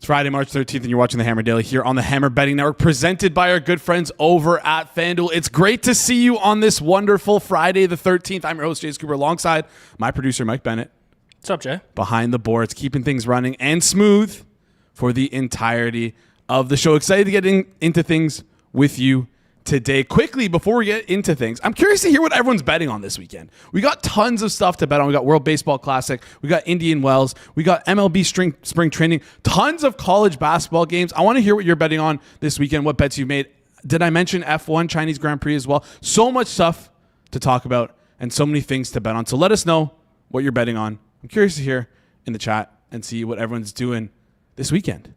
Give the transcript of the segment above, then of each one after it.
It's Friday, March 13th, and you're watching the Hammer Daily here on the Hammer Betting Network, presented by our good friends over at FanDuel. It's great to see you on this wonderful Friday the 13th. I'm your host, Jay Cooper, alongside my producer, Mike Bennett. What's up, Jay? Behind the boards, keeping things running and smooth for the entirety of the show. Excited to get into things with you today. Quickly, before we get into things, I'm curious to hear what everyone's betting on this weekend. We got tons of stuff to bet on. We got World Baseball Classic. We got Indian Wells. We got MLB spring training. Tons of college basketball games. I want to hear what you're betting on this weekend, what bets you've made. Did I mention F1 Chinese Grand Prix as well? So much stuff to talk about and so many things to bet on. So let us know what you're betting on. I'm curious to hear in the chat and see what everyone's doing this weekend.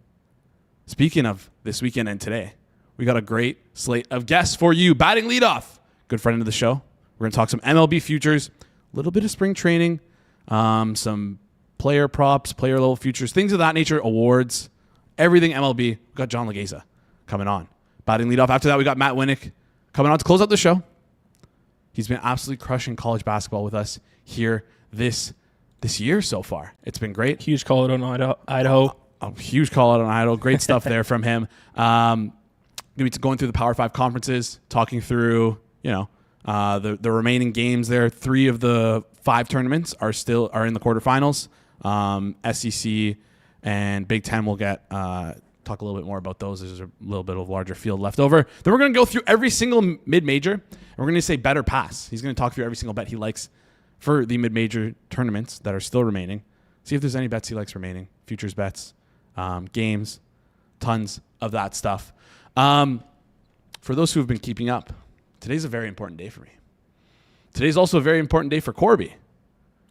Speaking of this weekend and today, we got a great slate of guests for you. Batting leadoff, good friend of the show. We're going to talk some MLB futures, a little bit of spring training, some player props, player level futures, things of that nature, awards, everything MLB. We got John Laghezza coming on. Batting leadoff. After that, we got Matt Winick coming on to close out the show. He's been absolutely crushing college basketball with us here this year so far. It's been great. Huge call out on Idaho. A huge call out on Idaho. Great stuff there from him. Going through the Power 5 conferences, talking through, the remaining games there. 3 of the 5 tournaments are in the quarterfinals. SEC and Big Ten will talk a little bit more about those. There's a little bit of larger field left over. Then we're going to go through every single mid-major, and we're going to say bet or pass. He's going to talk through every single bet he likes for the mid-major tournaments that are still remaining. See if there's any bets he likes remaining. Futures bets, games, tons of that stuff. For those who have been keeping up, today's a very important day for me. Today's also a very important day for Corby.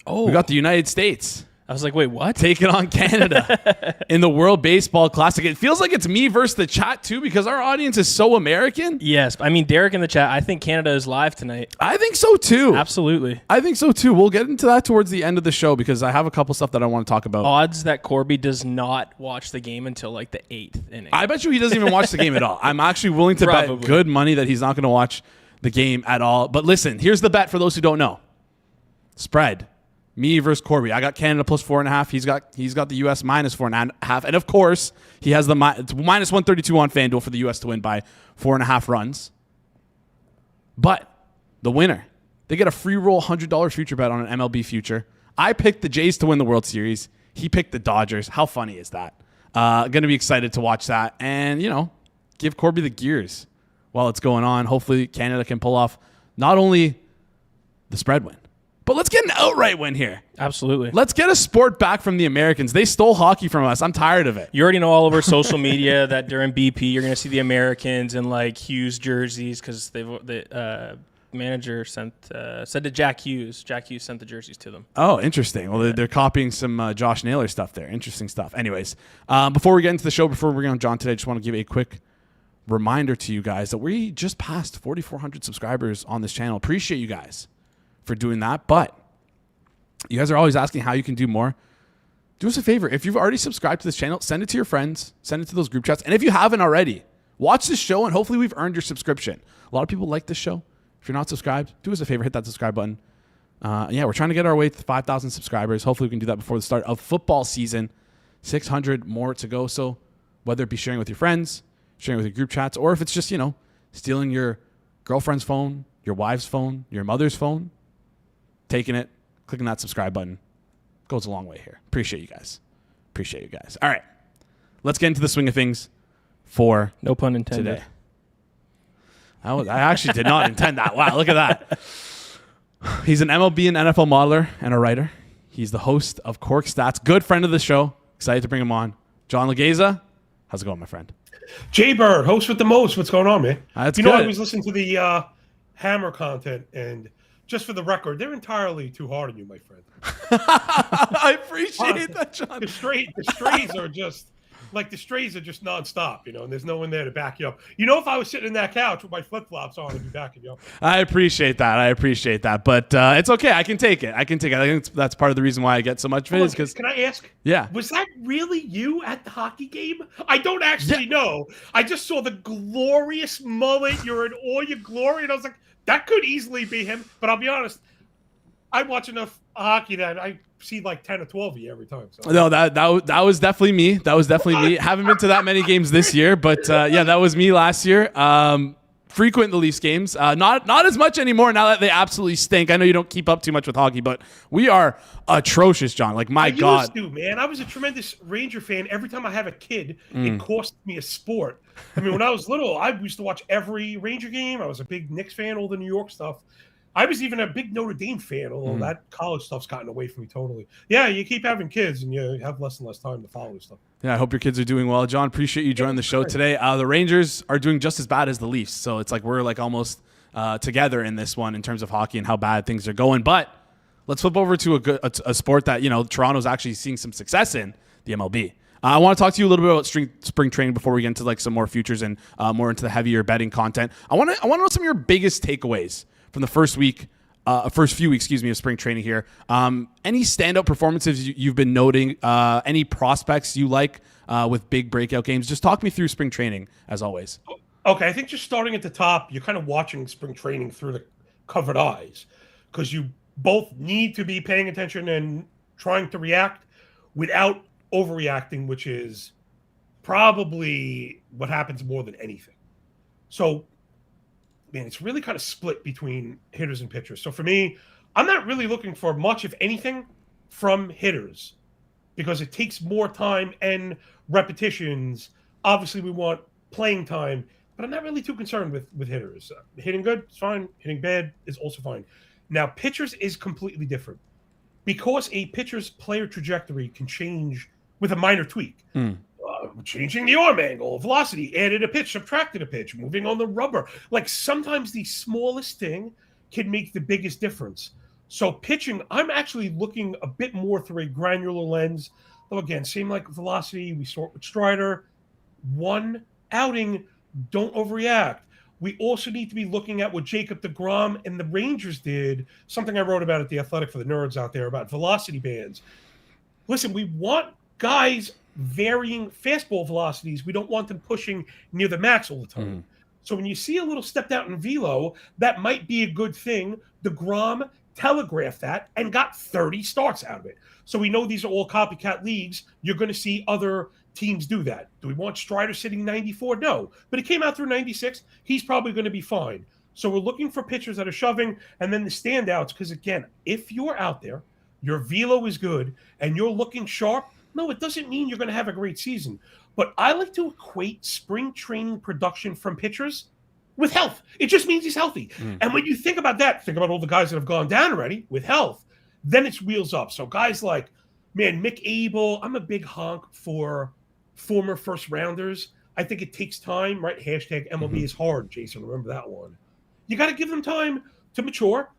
Oh, we got the United States. I was like, wait, what? Taking on Canada in the World Baseball Classic. It feels like it's me versus the chat, too, because our audience is so American. Yes. I mean, Derek in the chat, I think Canada is live tonight. I think so, too. Absolutely. I think so, too. We'll get into that towards the end of the show because I have a couple stuff that I want to talk about. Odds that Corby does not watch the game until like the 8th inning. I bet you he doesn't even watch the game at all. I'm actually willing to bet good money that he's not going to watch the game at all. But listen, here's the bet for those who don't know. Spread. Me versus Corby. I got Canada plus 4.5. He's got the U.S. minus 4.5. And of course, he has the minus 132 on FanDuel for the U.S. to win by 4.5 runs. But the winner, they get a free roll $100 future bet on an MLB future. I picked the Jays to win the World Series. He picked the Dodgers. How funny is that? Going to be excited to watch that and, give Corby the gears while it's going on. Hopefully Canada can pull off not only the spread win, but let's get an outright win here. Absolutely. Let's get a sport back from the Americans. They stole hockey from us. I'm tired of it. You already know all over social media that during BP, you're going to see the Americans in like Hughes jerseys because the manager said to Jack Hughes. Jack Hughes sent the jerseys to them. Oh, interesting. Well, they're copying some Josh Naylor stuff there. Interesting stuff. Anyways, before we get into the show, before we bring on John today, I just want to give a quick reminder to you guys that we just passed 4,400 subscribers on this channel. Appreciate you guys for doing that, but you guys are always asking how you can do more. Do us a favor. If you've already subscribed to this channel, send it to your friends, send it to those group chats. And if you haven't already, watch this show and hopefully we've earned your subscription. A lot of people like this show. If you're not subscribed, do us a favor, hit that subscribe button. We're trying to get our way to 5,000 subscribers. Hopefully we can do that before the start of football season. 600 more to go. So whether it be sharing with your friends, sharing with your group chats, or if it's just, stealing your girlfriend's phone, your wife's phone, your mother's phone, taking it, clicking that subscribe button goes a long way here. Appreciate you guys. All right. Let's get into the swing of things for no pun intended today. I actually did not intend that. Wow, look at that. He's an MLB and NFL modeler and a writer. He's the host of Cork Stats. Good friend of the show. Excited to bring him on. John Laghezza, how's it going, my friend? Jay Bird, host with the most. What's going on, man? That's good. I was listening to the Hammer content, and just for the record, they're entirely too hard on you, my friend. I appreciate that, John. The strays are just like nonstop, and there's no one there to back you up. If I was sitting in that couch with my flip flops on, I'd be backing you up. I appreciate that, but it's okay. I can take it. I think that's part of the reason why I get so much vid. Because can I ask? Yeah. Was that really you at the hockey game? I don't actually know. I just saw the glorious mullet. You're in all your glory, and I was like, that could easily be him. But I'll be honest, I watch enough hockey that see like 10 or 12 of you every time. So. No, that was definitely me. That was definitely me. Haven't been to that many games this year, but yeah, that was me last year. Frequent the Leafs games. Not as much anymore now that they absolutely stink. I know you don't keep up too much with hockey, but we are atrocious, John. Like, my God. I used to, man. I was a tremendous Ranger fan. Every time I have a kid, it cost me a sport. I mean, when I was little, I used to watch every Ranger game. I was a big Knicks fan, all the New York stuff. I was even a big Notre Dame fan, although that college stuff's gotten away from me totally. Yeah, you keep having kids, and you have less and less time to follow stuff. Yeah, I hope your kids are doing well. John, appreciate you joining the show today. The Rangers are doing just as bad as the Leafs, so it's like we're like almost together in this one in terms of hockey and how bad things are going. But let's flip over to a sport that, you know, Toronto's actually seeing some success in, the MLB. I want to talk to you a little bit about spring training before we get into like some more futures and more into the heavier betting content. I want to know some of your biggest takeaways from the first few weeks, of spring training here. Any standout performances you've been noting? Any prospects you like with big breakout games? Just talk me through spring training, as always. Okay, I think just starting at the top, you're kind of watching spring training through the covered eyes because you both need to be paying attention and trying to react without overreacting, which is probably what happens more than anything. So, man, it's really kind of split between hitters and pitchers. So for me, I'm not really looking for much, if anything, from hitters because it takes more time and repetitions. Obviously, we want playing time, but I'm not really too concerned with hitters. Hitting good is fine. Hitting bad is also fine. Now, pitchers is completely different because a pitcher's player trajectory can change with a minor tweak. Changing the arm angle, velocity, added a pitch, subtracted a pitch, moving on the rubber. Like sometimes the smallest thing can make the biggest difference. So pitching, I'm actually looking a bit more through a granular lens. Though again, same like velocity, we saw it with Strider. One outing, don't overreact. We also need to be looking at what Jacob deGrom and the Rangers did, something I wrote about at The Athletic for the nerds out there about velocity bands. Listen, we want guys varying fastball velocities. We don't want them pushing near the max all the time. So when you see a little stepped out in velo, that might be a good thing. DeGrom telegraphed that and got 30 starts out of it. So we know these are all copycat leagues. You're going to see other teams do that. Do we want Strider sitting 94? No. But he came out through 96. He's probably going to be fine. So we're looking for pitchers that are shoving and then the standouts. Because again, if you're out there, your velo is good and you're looking sharp, no, it doesn't mean you're going to have a great season. But I like to equate spring training production from pitchers with health. It just means he's healthy. And when you think about that, think about all the guys that have gone down already with health, then it's wheels up. So guys like, man, Mick Abel, I'm a big honk for former first rounders. I think it takes time, right? Hashtag MLB is hard, Jason. Remember that one. You got to give them time to mature,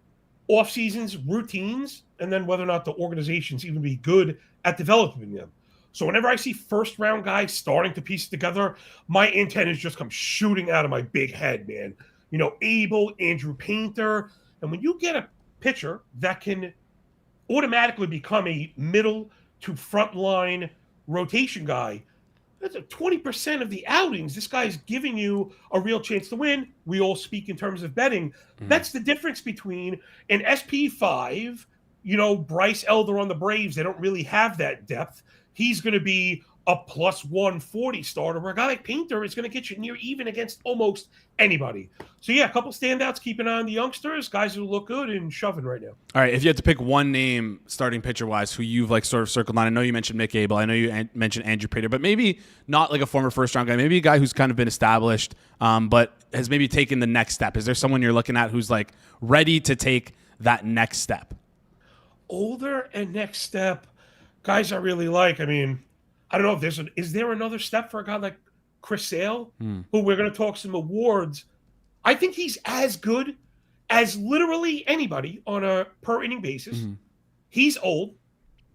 off seasons, routines, and then whether or not the organizations even be good at developing them. So whenever I see first round guys starting to piece it together, my antennas just come shooting out of my big head, man. You know, Abel, Andrew Painter. And when you get a pitcher that can automatically become a middle to front line rotation guy, that's 20% of the outings. This guy's giving you a real chance to win. We all speak in terms of betting. That's the difference between an SP5, you know, Bryce Elder on the Braves. They don't really have that depth. He's going to be a plus 140 starter, where a guy like Painter is going to get you near even against almost anybody. So, yeah, a couple standouts. Keep an eye on the youngsters, guys who look good and shoving right now. All right, if you had to pick one name starting pitcher-wise who you've like sort of circled on, I know you mentioned Mick Abel, I know you mentioned Andrew Painter, but maybe not like a former first-round guy, maybe a guy who's kind of been established but has maybe taken the next step. Is there someone you're looking at who's like ready to take that next step? Older and next step, guys I really like. I mean, I don't know if is there another step for a guy like Chris Sale, who we're going to talk some awards. I think he's as good as literally anybody on a per inning basis. He's old.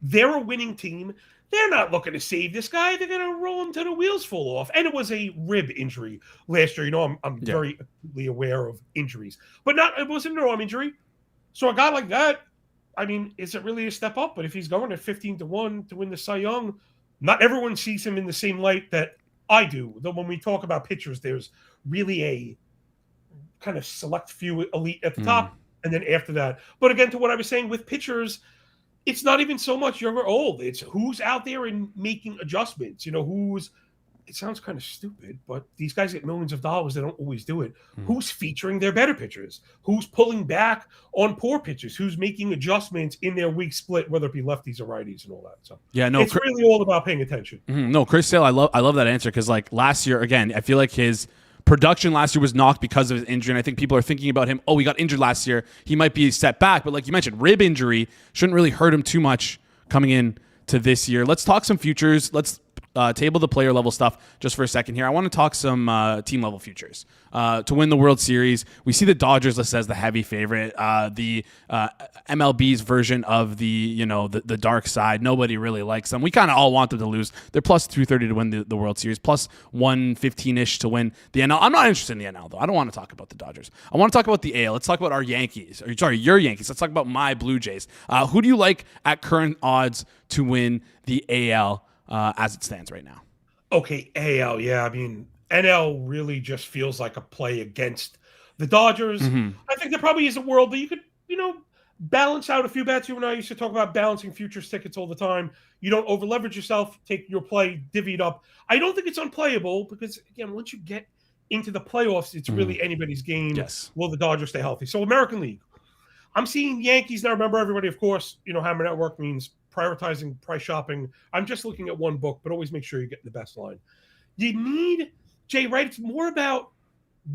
They're a winning team. They're not looking to save this guy. They're going to roll him till the wheels fall off. And it was a rib injury last year. You know, I'm very acutely aware of injuries, but it wasn't an arm injury. So a guy like that, I mean, is it really a step up? But if he's going at 15-1 to win the Cy Young, not everyone sees him in the same light that I do. Though when we talk about pitchers, there's really a kind of select few elite at the top, and then after that. But again, to what I was saying with pitchers, it's not even so much young or old. It's who's out there and making adjustments. It sounds kind of stupid, but these guys get millions of dollars. They don't always do it. Who's featuring their better pitchers? Who's pulling back on poor pitchers? Who's making adjustments in their week split, whether it be lefties or righties and all that? So it's really all about paying attention. No, Chris Sale, I love that answer because like last year, again, I feel like his production last year was knocked because of his injury, and I think people are thinking about him. Oh, he got injured last year. He might be set back, but like you mentioned, rib injury shouldn't really hurt him too much coming in to this year. Let's talk some futures. Let's table the player level stuff just for a second here. I want to talk some team level futures to win the World Series. We see the Dodgers listed as the heavy favorite. The MLB's version of the dark side. Nobody really likes them. We kind of all want them to lose. They're plus 230 to win the World Series, plus 115-ish to win the NL. I'm not interested in the NL though. I don't want to talk about the Dodgers. I want to talk about the AL. Let's talk about our Yankees. Your Yankees. Let's talk about my Blue Jays. Who do you like at current odds to win the AL? As it stands right now. Okay, AL, yeah. I mean, NL really just feels like a play against the Dodgers. I think there probably is a world that you could, balance out a few bets. You and I used to talk about balancing futures tickets all the time. You don't over leverage yourself, take your play, divvy it up. I don't think it's unplayable because, again, once you get into the playoffs, it's really anybody's game. Yes. Will the Dodgers stay healthy? So American League. I'm seeing Yankees now. Remember, everybody, of course, Hammer Network means prioritizing price shopping. I'm just looking at one book, but always make sure you get the best line. You need, Jay, right? It's more about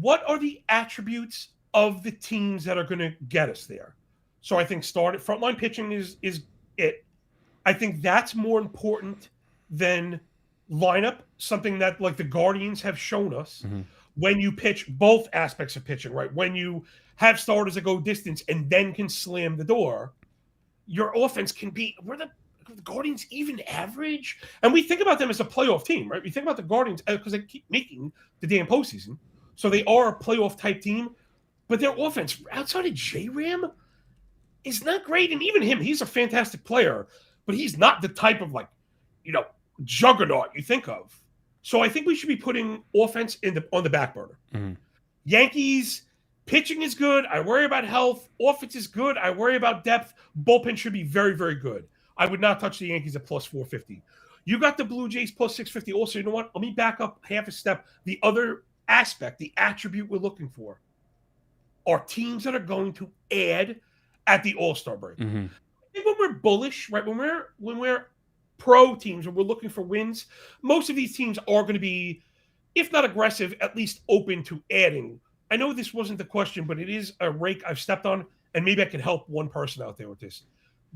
what are the attributes of the teams that are going to get us there. So I think frontline pitching is it. I think that's more important than lineup, something that like the Guardians have shown us when you pitch both aspects of pitching, right? When you have starters that go distance and then can slam the door, your offense can be – were the Guardians even average? And we think about them as a playoff team, right? We think about the Guardians because they keep making the damn postseason. So they are a playoff-type team. But their offense, outside of J-Ram, is not great. And even him, he's a fantastic player. But he's not the type of, juggernaut you think of. So I think we should be putting offense on the back burner. Yankees – pitching is good. I worry about health. Offense is good. I worry about depth. Bullpen should be very, very good. I would not touch the Yankees at plus 450. You got the Blue Jays plus 650. Also, you know what? Let me back up half a step. The other aspect, the attribute we're looking for are teams that are going to add at the All-Star break. I think when we're bullish, right, when we're pro teams, when we're looking for wins, most of these teams are going to be, if not aggressive, at least open to adding. I know this wasn't the question, but it is a rake I've stepped on, and maybe I can help one person out there with this.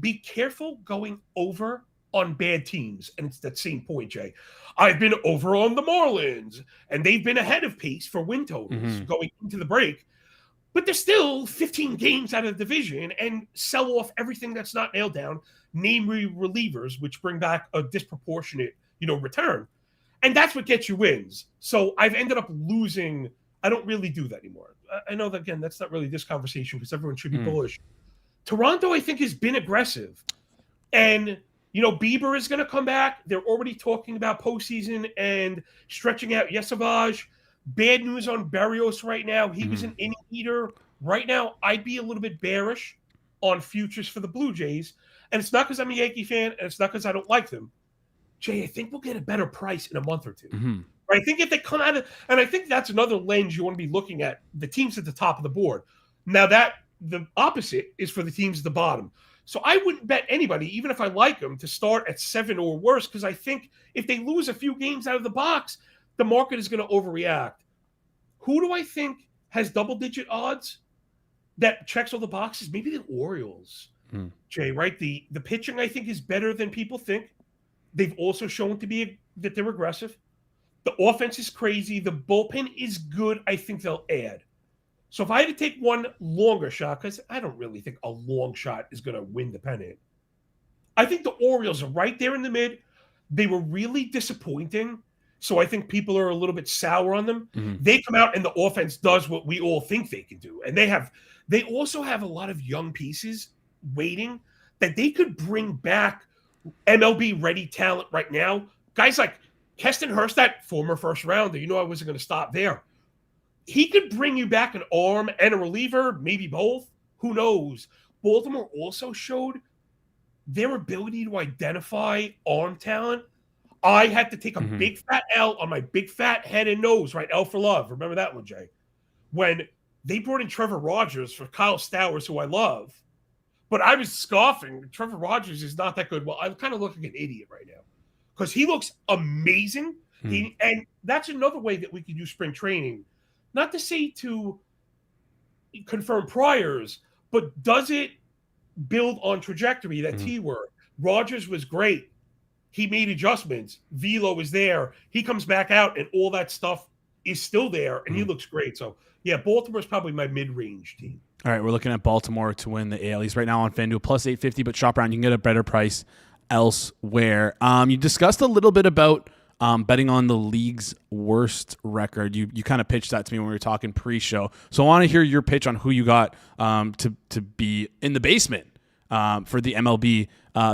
Be careful going over on bad teams. And it's that same point, Jay. I've been over on the Marlins, and they've been ahead of pace for win totals going into the break. But they're still 15 games out of the division and sell off everything that's not nailed down, namely relievers, which bring back a disproportionate, return. And that's what gets you wins. So I've ended up losing – I don't really do that anymore. I know that, again, that's not really this conversation because everyone should be bullish. Toronto, I think, has been aggressive. And, Bieber is going to come back. They're already talking about postseason and stretching out Yesavage. Bad news on Berrios right now. He was an inning eater. Right now, I'd be a little bit bearish on futures for the Blue Jays. And it's not because I'm a Yankee fan, and it's not because I don't like them. Jay, I think we'll get a better price in a month or two. I think if they come out of, and I think that's another lens you want to be looking at, the teams at the top of the board. Now that the opposite is for the teams at the bottom. So I wouldn't bet anybody, even if I like them, to start at 7 or worse, because I think if they lose a few games out of the box, the market is going to overreact. Who do I think has double-digit odds that checks all the boxes? Maybe the Orioles, Jay, right? The pitching, I think, is better than people think. They've also shown that they're aggressive. The offense is crazy. The bullpen is good. I think they'll add. So if I had to take one longer shot, because I don't really think a long shot is going to win the pennant, I think the Orioles are right there in the mid. They were really disappointing. So I think people are a little bit sour on them. They come out and the offense does what we all think they can do. And they also have a lot of young pieces waiting that they could bring back MLB ready talent right now. Guys like Keston Herstad, former first rounder. I wasn't going to stop there. He could bring you back an arm and a reliever, maybe both. Who knows? Baltimore also showed their ability to identify arm talent, I had to take a big fat L on my big fat head and nose, right? L for love. Remember that one, Jay? When they brought in Trevor Rogers for Kyle Stowers, who I love, but I was scoffing. Trevor Rogers is not that good. Well, I'm kind of looking like an idiot right now because he looks amazing. And that's another way that we could use spring training. Not to say to confirm priors, but does it build on trajectory, that T word? Rogers was great. He made adjustments. Velo is there. He comes back out, and all that stuff is still there, and he looks great. So, yeah, Baltimore's probably my mid-range team. All right, we're looking at Baltimore to win the AL East right now on FanDuel, plus 850, but shop around. You can get a better price elsewhere. You discussed a little bit about betting on the league's worst record. You kind of pitched that to me when we were talking pre-show. So I want to hear your pitch on who you got to be in the basement for the MLB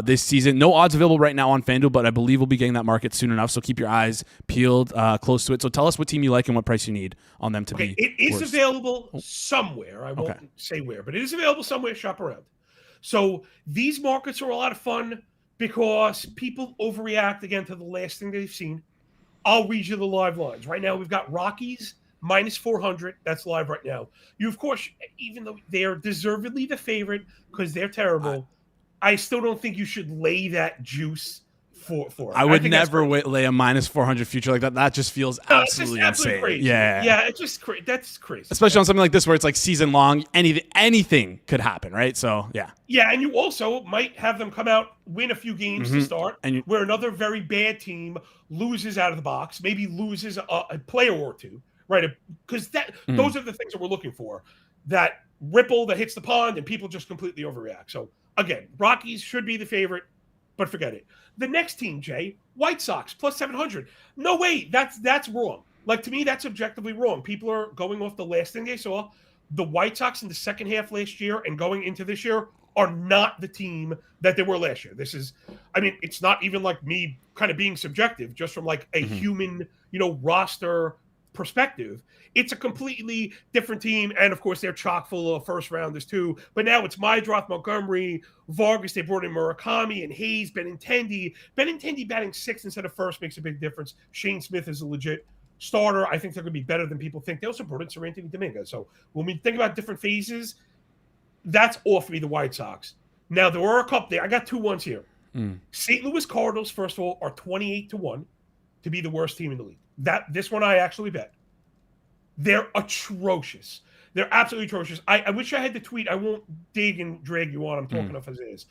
this season. No odds available right now on FanDuel, but I believe we'll be getting that market soon enough. So keep your eyes peeled close to it. So tell us what team you like and what price you need on them to be. It is available somewhere. I won't say where, but it is available somewhere. Shop around. So these markets are a lot of fun because people overreact again to the last thing they've seen. I'll read you the live lines. Right now, we've got Rockies minus 400. That's live right now. You, of course, even though they're deservedly the favorite because they're terrible, I still don't think you should lay that juice for it. I would never lay a minus 400 future like that. That just feels absolutely insane. Crazy. Yeah, it's just crazy. That's crazy. Especially on something like this where it's like season long. Anything could happen, right? So, yeah. Yeah, and you also might have them come out, win a few games to start, where another very bad team loses out of the box, maybe loses a player or two, right? Because those are the things that we're looking for. That ripple that hits the pond and people just completely overreact. So, again, Rockies should be the favorite, but forget it. The next team, Jay, White Sox, plus 700. No way, that's wrong. Like, to me, that's objectively wrong. People are going off the last thing they saw. The White Sox in the second half last year and going into this year are not the team that they were last year. This is, I mean, it's not even like me kind of being subjective, just from like a human, roster perspective. It's a completely different team, and of course they're chock full of first rounders too. But now it's Mydroth, Montgomery, Vargas. They brought in Murakami and Hayes, Benintendi. Benintendi batting sixth instead of first makes a big difference. Shane Smith is a legit starter. I think they're going to be better than people think. They also brought in Sir Anthony Dominguez. So when we think about different phases, that's off me, the White Sox. Now there are a couple there. I got 2 ones here. St. Louis Cardinals, first of all, are 28-1 to be the worst team in the league. This one I actually bet. They're atrocious. They're absolutely atrocious. I wish I had the tweet. I won't dig and drag you on. I'm talking off as is.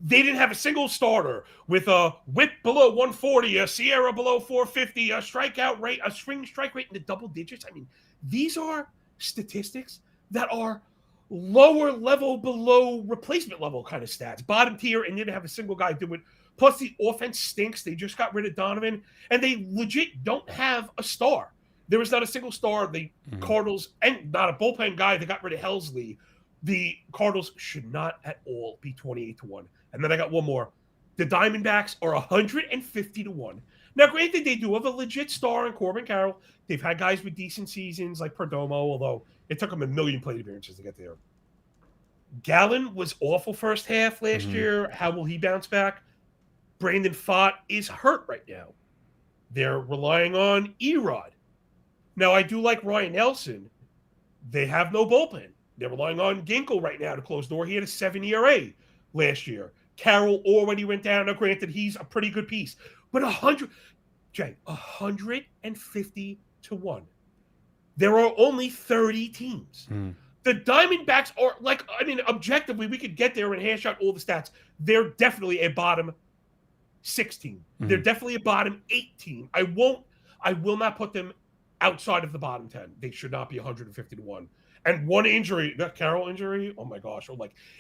They didn't have a single starter with a whip below 140, a Sierra below 450, a strikeout rate, a swing strike rate in the double digits. I mean, these are statistics that are lower level, below replacement level kind of stats. Bottom tier, and didn't have a single guy do it. Plus, the offense stinks. They just got rid of Donovan, and they legit don't have a star. There was not a single star. The Cardinals, and not a bullpen guy. They got rid of Helsley. The Cardinals should not at all be 28-1. And then I got one more. The Diamondbacks are 150-1. Now, granted, they do have a legit star in Corbin Carroll. They've had guys with decent seasons like Perdomo, although it took them a million plate appearances to get there. Gallen was awful first half last year. How will he bounce back? Brandon Pfaadt is hurt right now. They're relying on Erod. Now, I do like Ryan Nelson. They have no bullpen. They're relying on Ginkel right now to close the door. He had a 7 ERA last year. Carroll already went down. Now, granted, he's a pretty good piece. But 150-1. There are only 30 teams. The Diamondbacks are objectively, we could get there and hash out all the stats. They're definitely a bottom 6 team. They're definitely a bottom 8 team. I will not put them outside of the bottom 10. They should not be 150-1. And one injury, that Carroll injury, oh my gosh.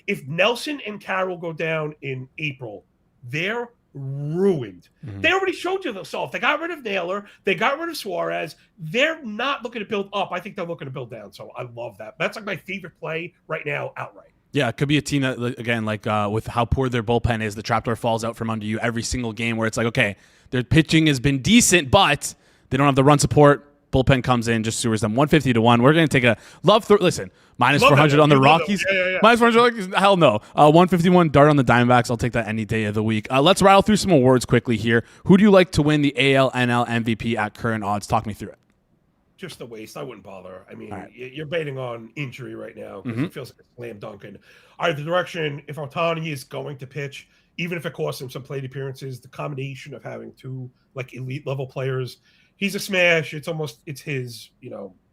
If Nelson and Carroll go down in April, they're ruined. They already showed you themselves. They got rid of Naylor. They got rid of Suarez. They're not looking to build up. I think they're looking to build down. So I love that. That's like my favorite play right now outright. Yeah, it could be a team that, again, with how poor their bullpen is, the trapdoor falls out from under you every single game where it's like, okay, their pitching has been decent, but they don't have the run support. Bullpen comes in, just sewers them 150 to 1. We're going to take a listen, minus Love 400 that. on the You love Rockies. them. Yeah. Minus 400 Rockies, hell no. 151 dart on the Diamondbacks. I'll take that any day of the week. Let's rattle through some awards quickly here. Who do you like to win the AL NL MVP at current odds? Talk me through it. Just a waste. I wouldn't bother. I mean, Right. you're betting on injury right now because it feels like a slam dunk. And either direction, if Ohtani is going to pitch, even if it costs him some plate appearances, the combination of having two like elite level players, he's a smash. It's his,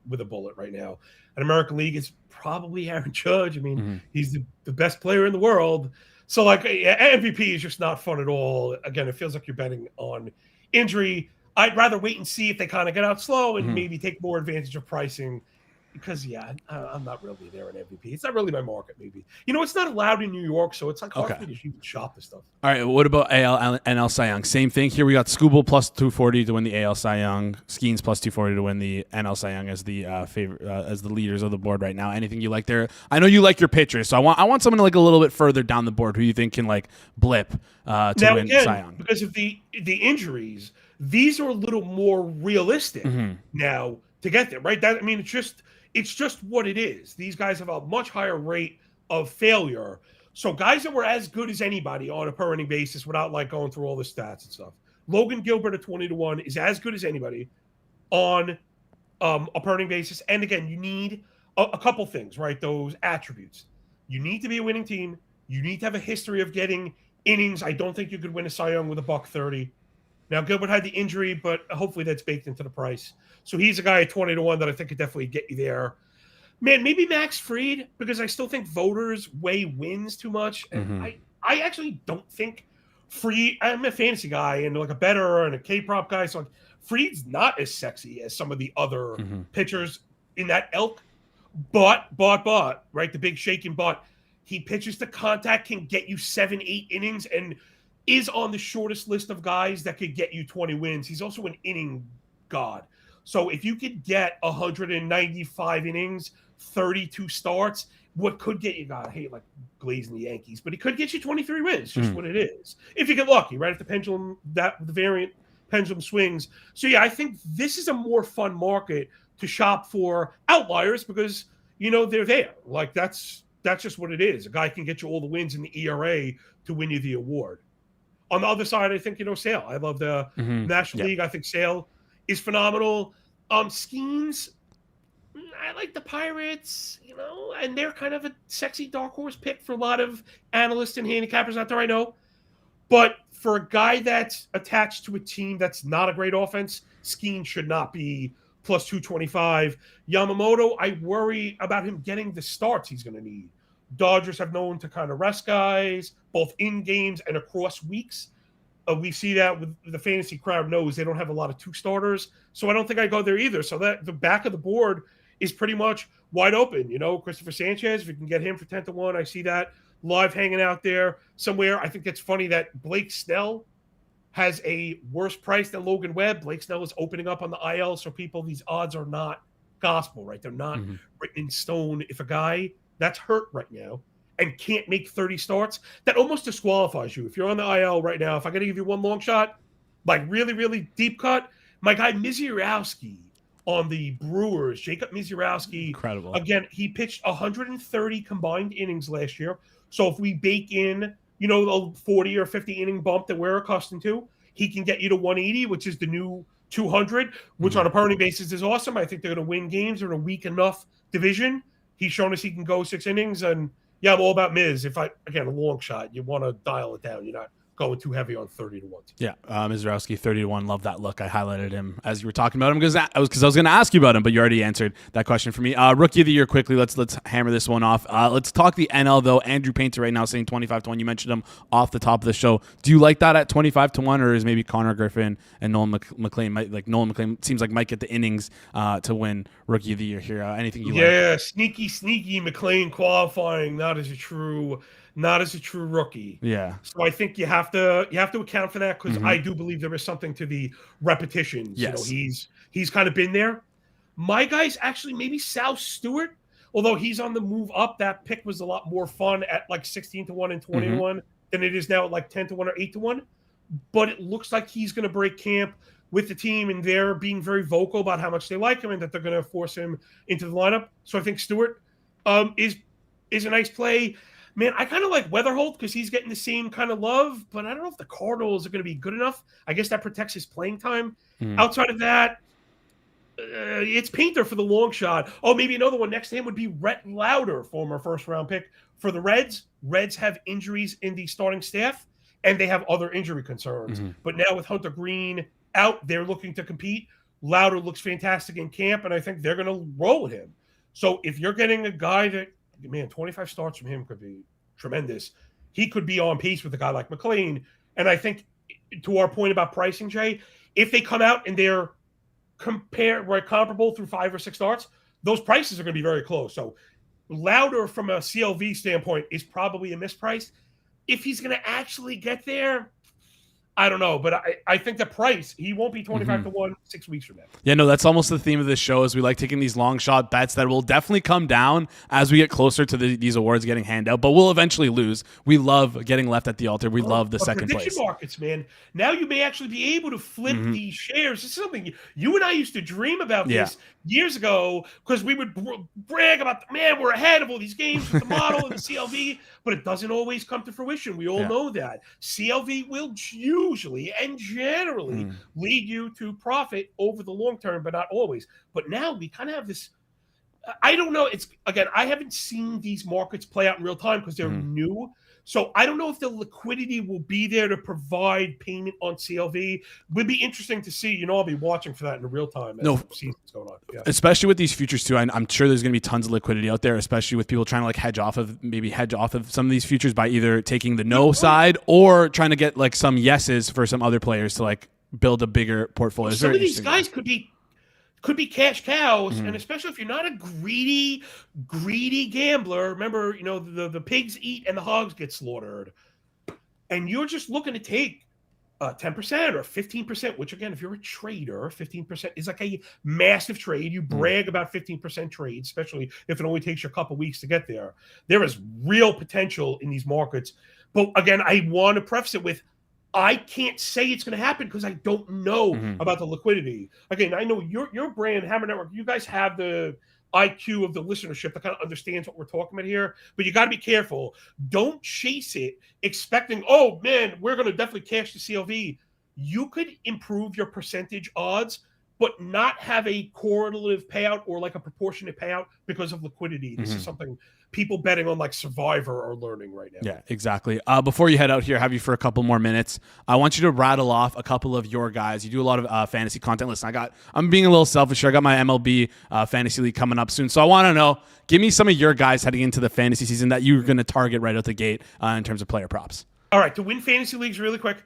with a bullet right now. An American League is probably Aaron Judge. I mean, he's the best player in the world. So like MVP is just not fun at all. Again, it feels like you're betting on injury. I'd rather wait and see if they kind of get out slow and maybe take more advantage of pricing because, I'm not really there in MVP. It's not really my market, maybe. It's not allowed in New York, so it's like hard for me to even shop this stuff. All right, what about AL NL Cy Young? Same thing here. We got Scooble plus 240 to win the AL Cy Young, Skeens plus 240 to win the NL Cy Young as the favorite, as the leaders of the board right now. Anything you like there? I know you like your pitchers, so I want someone like a little bit further down the board who you think can like blip to now, win again, Cy Young. Because of the injuries, these are a little more realistic now to get there, right? It's just what it is. These guys have a much higher rate of failure. So guys that were as good as anybody on a per inning basis without like going through all the stats and stuff. Logan Gilbert at 20 to 1 is as good as anybody on a per inning basis. And again, you need a couple things, right? Those attributes. You need to be a winning team. You need to have a history of getting innings. I don't think you could win a Cy Young with a $130. Now, Gilbert had the injury, but hopefully that's baked into the price. So he's a guy at 20 to 1 that I think could definitely get you there. Man, maybe Max Fried, because I still think voters weigh wins too much. And I actually don't think Fried, I'm a fantasy guy and like a bettor and a K-prop guy. So Fried's not as sexy as some of the other pitchers in that ilk. But, right? The big shaking butt. He pitches to contact, can get you 7-8 innings, and is on the shortest list of guys that could get you 20 wins. He's also an inning god. So if you could get 195 innings, 32 starts, what could get you? God, I hate like glazing the Yankees, but he could get you 23 wins. Just what it is. If you get lucky, right? If the pendulum, the variant pendulum swings. So yeah, I think this is a more fun market to shop for outliers because they're there. Like that's just what it is. A guy can get you all the wins in the ERA to win you the award. On the other side, I think, Sale. I love the National League. I think Sale is phenomenal. Skeens, I like the Pirates, and they're kind of a sexy dark horse pick for a lot of analysts and handicappers out there, I know. But for a guy that's attached to a team that's not a great offense, Skeens should not be plus 225. Yamamoto, I worry about him getting the starts he's going to need. Dodgers have known to kind of rest guys, both in games and across weeks. We see that with the fantasy crowd knows they don't have a lot of two starters. So I don't think I go there either. So that the back of the board is pretty much wide open. Christopher Sanchez, if you can get him for 10 to 1, I see that live hanging out there somewhere. I think it's funny that Blake Snell has a worse price than Logan Webb. Blake Snell is opening up on the IL. So these odds are not gospel, right? They're not written in stone. If a guy that's hurt right now and can't make 30 starts, that almost disqualifies you. If you're on the IL right now, if I got to give you one long shot, like really, really deep cut, my guy Misiorowski on the Brewers, Jacob Misiorowski. Incredible. Again, he pitched 130 combined innings last year. So if we bake in, a 40 or 50 inning bump that we're accustomed to, he can get you to 180, which is the new 200, which on a per inning basis is awesome. I think they're going to win games. They're in a weak enough division. He's shown us he can go 6 innings, and I'm all about Miz. If a long shot, you want to dial it down. You're not going too heavy on 30 to 1. Yeah, Mizorowski 30 to 1. Love that look. I highlighted him as you were talking about him because I was going to ask you about him, but you already answered that question for me. Rookie of the year quickly. Let's hammer this one off. Let's talk the NL though. Andrew Painter right now saying 25 to 1. You mentioned him off the top of the show. Do you like that at 25 to 1, or is maybe Connor Griffin and Nolan McLean Nolan McLean seems like might get the innings to win Rookie of the year here? Anything you like? Yeah, sneaky McLean qualifying, not as a true rookie. Yeah. So I think you have to account for that because I do believe there is something to the repetitions. Yes. He's kind of been there. My guy's actually maybe Sal Stewart, although he's on the move up. That pick was a lot more fun at like 16 to 1 and 20 to 1 than it is now at like 10 to 1 or 8 to 1. But it looks like he's going to break camp. with the team, and they're being very vocal about how much they like him and that they're going to force him into the lineup. So I think Stewart is a nice play. Man, I kind of like Weatherholt because he's getting the same kind of love, but I don't know if the Cardinals are going to be good enough. I guess that protects his playing time. Outside of that, it's Painter for the long shot. Oh, maybe another one next to him would be Rhett Lauder, former first-round pick for the Reds. Reds have injuries in the starting staff, and they have other injury concerns. But now with Hunter Green out, they're looking to compete. Lauder looks fantastic in camp, and I think they're going to roll with him. So if you're getting a guy that, man, 25 starts from him could be tremendous. He could be on pace with a guy like McLean. And I think, to our point about pricing, Jay, if they come out and they're comparable through 5 or 6 starts, those prices are going to be very close. So Lauder from a CLV standpoint is probably a mispriced. If he's going to actually get there, I don't know, but I think the price, he won't be 25 to 1 6 weeks from now. Yeah, no, that's almost the theme of this show is we like taking these long shot bets that will definitely come down as we get closer to these awards getting handed out, but we'll eventually lose. We love getting left at the altar. We love the second place. Prediction markets, man. Now you may actually be able to flip these shares. This is something you and I used to dream about this years ago because we would brag about, man, we're ahead of all these games with the model and the CLV, but it doesn't always come to fruition. We all know that. CLV will usually and generally lead you to profit over the long term, but not always. But now we kind of have this, I don't know. It's, again, I haven't seen these markets play out in real time because they're new. So I don't know if the liquidity will be there to provide payment on CLV. Would be interesting to see. I'll be watching for that in real time as the season's going on. Yeah. Especially with these futures too. I'm sure there's going to be tons of liquidity out there, especially with people trying to hedge off of some of these futures by either taking the no side or trying to get some yeses for some other players to build a bigger portfolio. Some of these guys could be cash cows, and especially if you're not a greedy gambler. Remember, the pigs eat and the hogs get slaughtered, and you're just looking to take 10% or 15%. Which, again, if you're a trader, 15% is like a massive trade. You brag about 15% trades, especially if it only takes you a couple weeks to get there. There is real potential in these markets, but again, I want to preface it with, I can't say it's going to happen because I don't know about the liquidity. Again, I know your brand, Hammer Network, you guys have the IQ of the listenership that kind of understands what we're talking about here, but you got to be careful. Don't chase it expecting, oh, man, we're going to definitely cash the CLV. You could improve your percentage odds, but not have a correlative payout or a proportionate payout because of liquidity. This is something people betting on Survivor are learning right now. Yeah, exactly. Before you head out here, have you for a couple more minutes. I want you to rattle off a couple of your guys. You do a lot of fantasy content. Listen, I'm being a little selfish here. I got my MLB fantasy league coming up soon. So I want to know, give me some of your guys heading into the fantasy season that you're going to target right out the gate in terms of player props. All right, to win fantasy leagues really quick,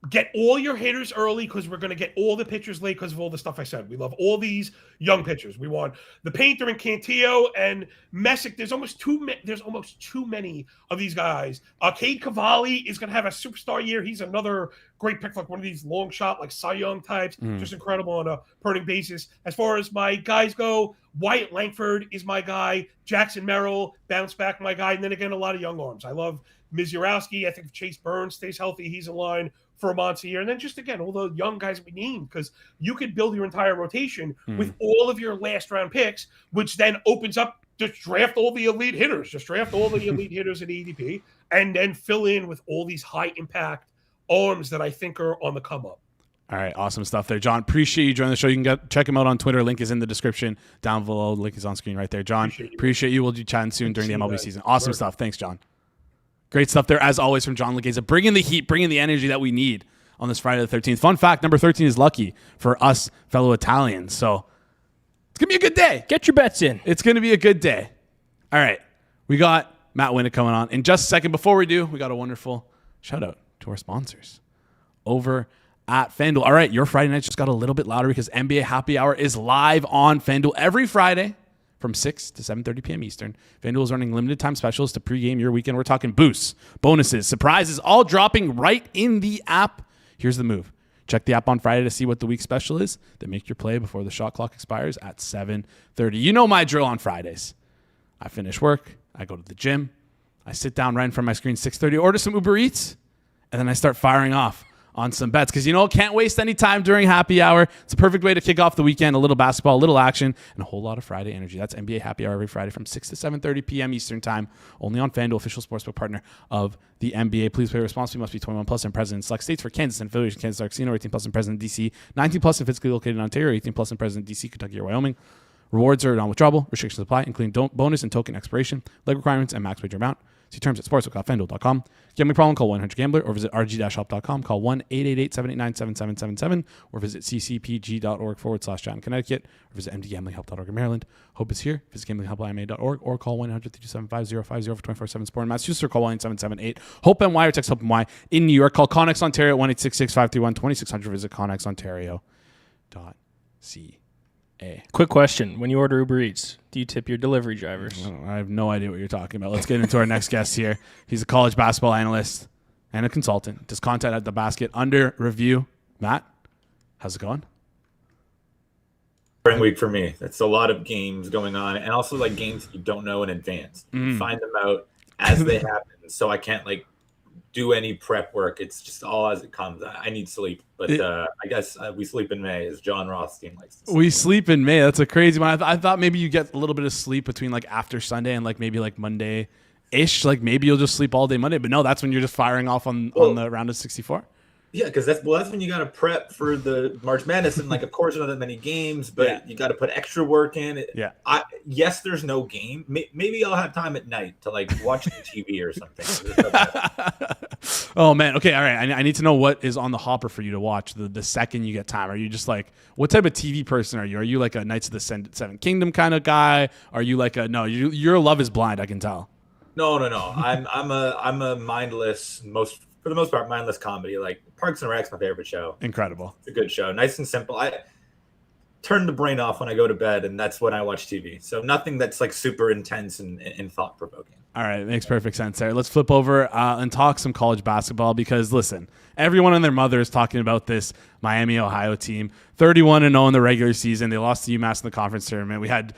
get all your hitters early because we're going to get all the pitchers late because of all the stuff I said. We love all these young pitchers. We want the Painter and Cantillo and Messick. There's almost too many of these guys. Cade Cavalli is going to have a superstar year. He's another great pick, one of these long shot, Cy Young types. Just incredible on a per-inning basis. As far as my guys go, Wyatt Langford is my guy. Jackson Merrill, bounce back, my guy. And then again, a lot of young arms. I love Mizurowski. I think if Chase Burns stays healthy, he's in line for a months a year. And then just, again, all the young guys we named, because you could build your entire rotation with all of your last round picks, which then opens up, just draft all the elite hitters. Just draft all the elite hitters at ADP and then fill in with all these high impact arms that I think are on the come up. All right, awesome stuff there, John. Appreciate you joining the show. You can check him out on Twitter. Link is in the description down below. Link is on screen right there. John, appreciate you. We'll be chatting soon during the MLB season. Awesome stuff. Thanks, John. Great stuff there, as always, from John Laghezza. Bringing the heat, bringing the energy that we need on this Friday the 13th. Fun fact, number 13 is lucky for us fellow Italians. So it's going to be a good day. Get your bets in. It's going to be a good day. All right, we got Matt Winick coming on in just a second. Before we do, we got a wonderful shout out to our sponsors over at FanDuel. All right, your Friday night just got a little bit louder because NBA Happy Hour is live on FanDuel every Friday from 6 to 7:30 p.m. Eastern. FanDuel is running limited time specials to pregame your weekend. We're talking boosts, bonuses, surprises, all dropping right in the app. Here's the move. Check the app on Friday to see what the week special is. Then make your play before the shot clock expires at 7:30. You know my drill on Fridays. I finish work. I go to the gym. I sit down right in front of my screen, 6:30, order some Uber Eats, and then I start firing off on some bets because, can't waste any time during happy hour. It's a perfect way to kick off the weekend. A little basketball, a little action, and a whole lot of Friday energy. That's NBA happy hour every Friday from 6 to 7:30 p.m. Eastern time, only on FanDuel, official sportsbook partner of the NBA. Please play responsibly. Must be 21 plus and present in select states. For Kansas and affiliation, Kansas Casino, 18 plus and present in DC, 19 plus and physically located in Ontario, 18 plus and present in DC, Kentucky, or Wyoming. Rewards are non-withdrawable. Restrictions apply, including bonus and token expiration, leg requirements, and max wager amount. See terms at sportsbook.fanduel.com. Gambling problem? Call 1-800-GAMBLER or visit rg-help.com. Call 1-888-789-7777 or visit ccpg.org/John in Connecticut or visit mdgamblinghelp.org in Maryland. Hope is here. Visit gamblinghelp.ima.org or call 1-800-325-050 for 24/7 support in Massachusetts or call 1-877-8-HOPE-NY or text HOPE-NY in New York. Call Connex Ontario at 1-866-531-2600. Visit connexontario.ca. Quick question. When you order Uber Eats, do you tip your delivery drivers? I have no idea what you're talking about. Let's get into our next guest here. He's a college basketball analyst and a consultant. Does content at the basket under review. Matt, how's it going? Spring week for me. That's a lot of games going on, and also like games you don't know in advance. You find them out as they happen, so I can't do any prep work. It's just all as it comes. I need sleep, but I guess we sleep in May, as John Rothstein likes to say. We sleep in May. That's a crazy one. I thought maybe you get a little bit of sleep between after Sunday and maybe Monday-ish. Maybe you'll just sleep all day Monday, but no, that's when you're just firing off on the round of 64. Yeah, because that's when you got to prep for the March Madness, and of course not that many games, but you got to put extra work in. Yeah. Yes, there's no game. Maybe I'll have time at night to watch the TV or something. Oh man. Okay. All right. I need to know what is on the hopper for you to watch the second you get time. Are you just what type of TV person are you? Are you a Knights of the Seven Kingdom kind of guy? Are you no? You're a Love Is Blind. I can tell. No. I'm a mindless for the most part, mindless comedy. Parks and Rec's my favorite show. Incredible. It's a good show. Nice and simple. I turn the brain off when I go to bed, and that's when I watch TV. So nothing that's super intense and thought-provoking. All right. Makes perfect sense there. Let's flip over and talk some college basketball because, listen, everyone and their mother is talking about this Miami, Ohio team. 31-0 in the regular season. They lost to UMass in the conference tournament. We had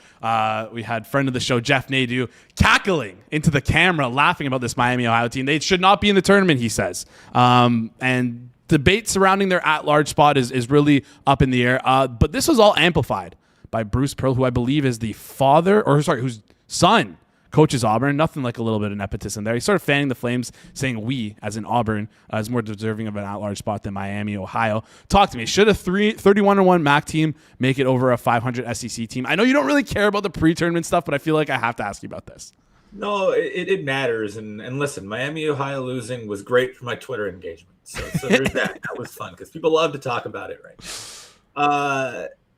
friend of the show, Jeff Nadeau, cackling into the camera, laughing about this Miami, Ohio team. They should not be in the tournament, he says. And debate surrounding their at-large spot is really up in the air. But this was all amplified by Bruce Pearl, who I believe is whose son coaches Auburn. Nothing like a little bit of nepotism there. He started fanning the flames, saying we, as in Auburn, is more deserving of an at-large spot than Miami, Ohio. Talk to me. Should a 31-1 MAC team make it over a 500 SEC team? I know you don't really care about the pre-tournament stuff, but I feel like I have to ask you about this. No, it matters. And listen, Miami, Ohio losing was great for my Twitter engagement. So there's that. That was fun because people love to talk about it right.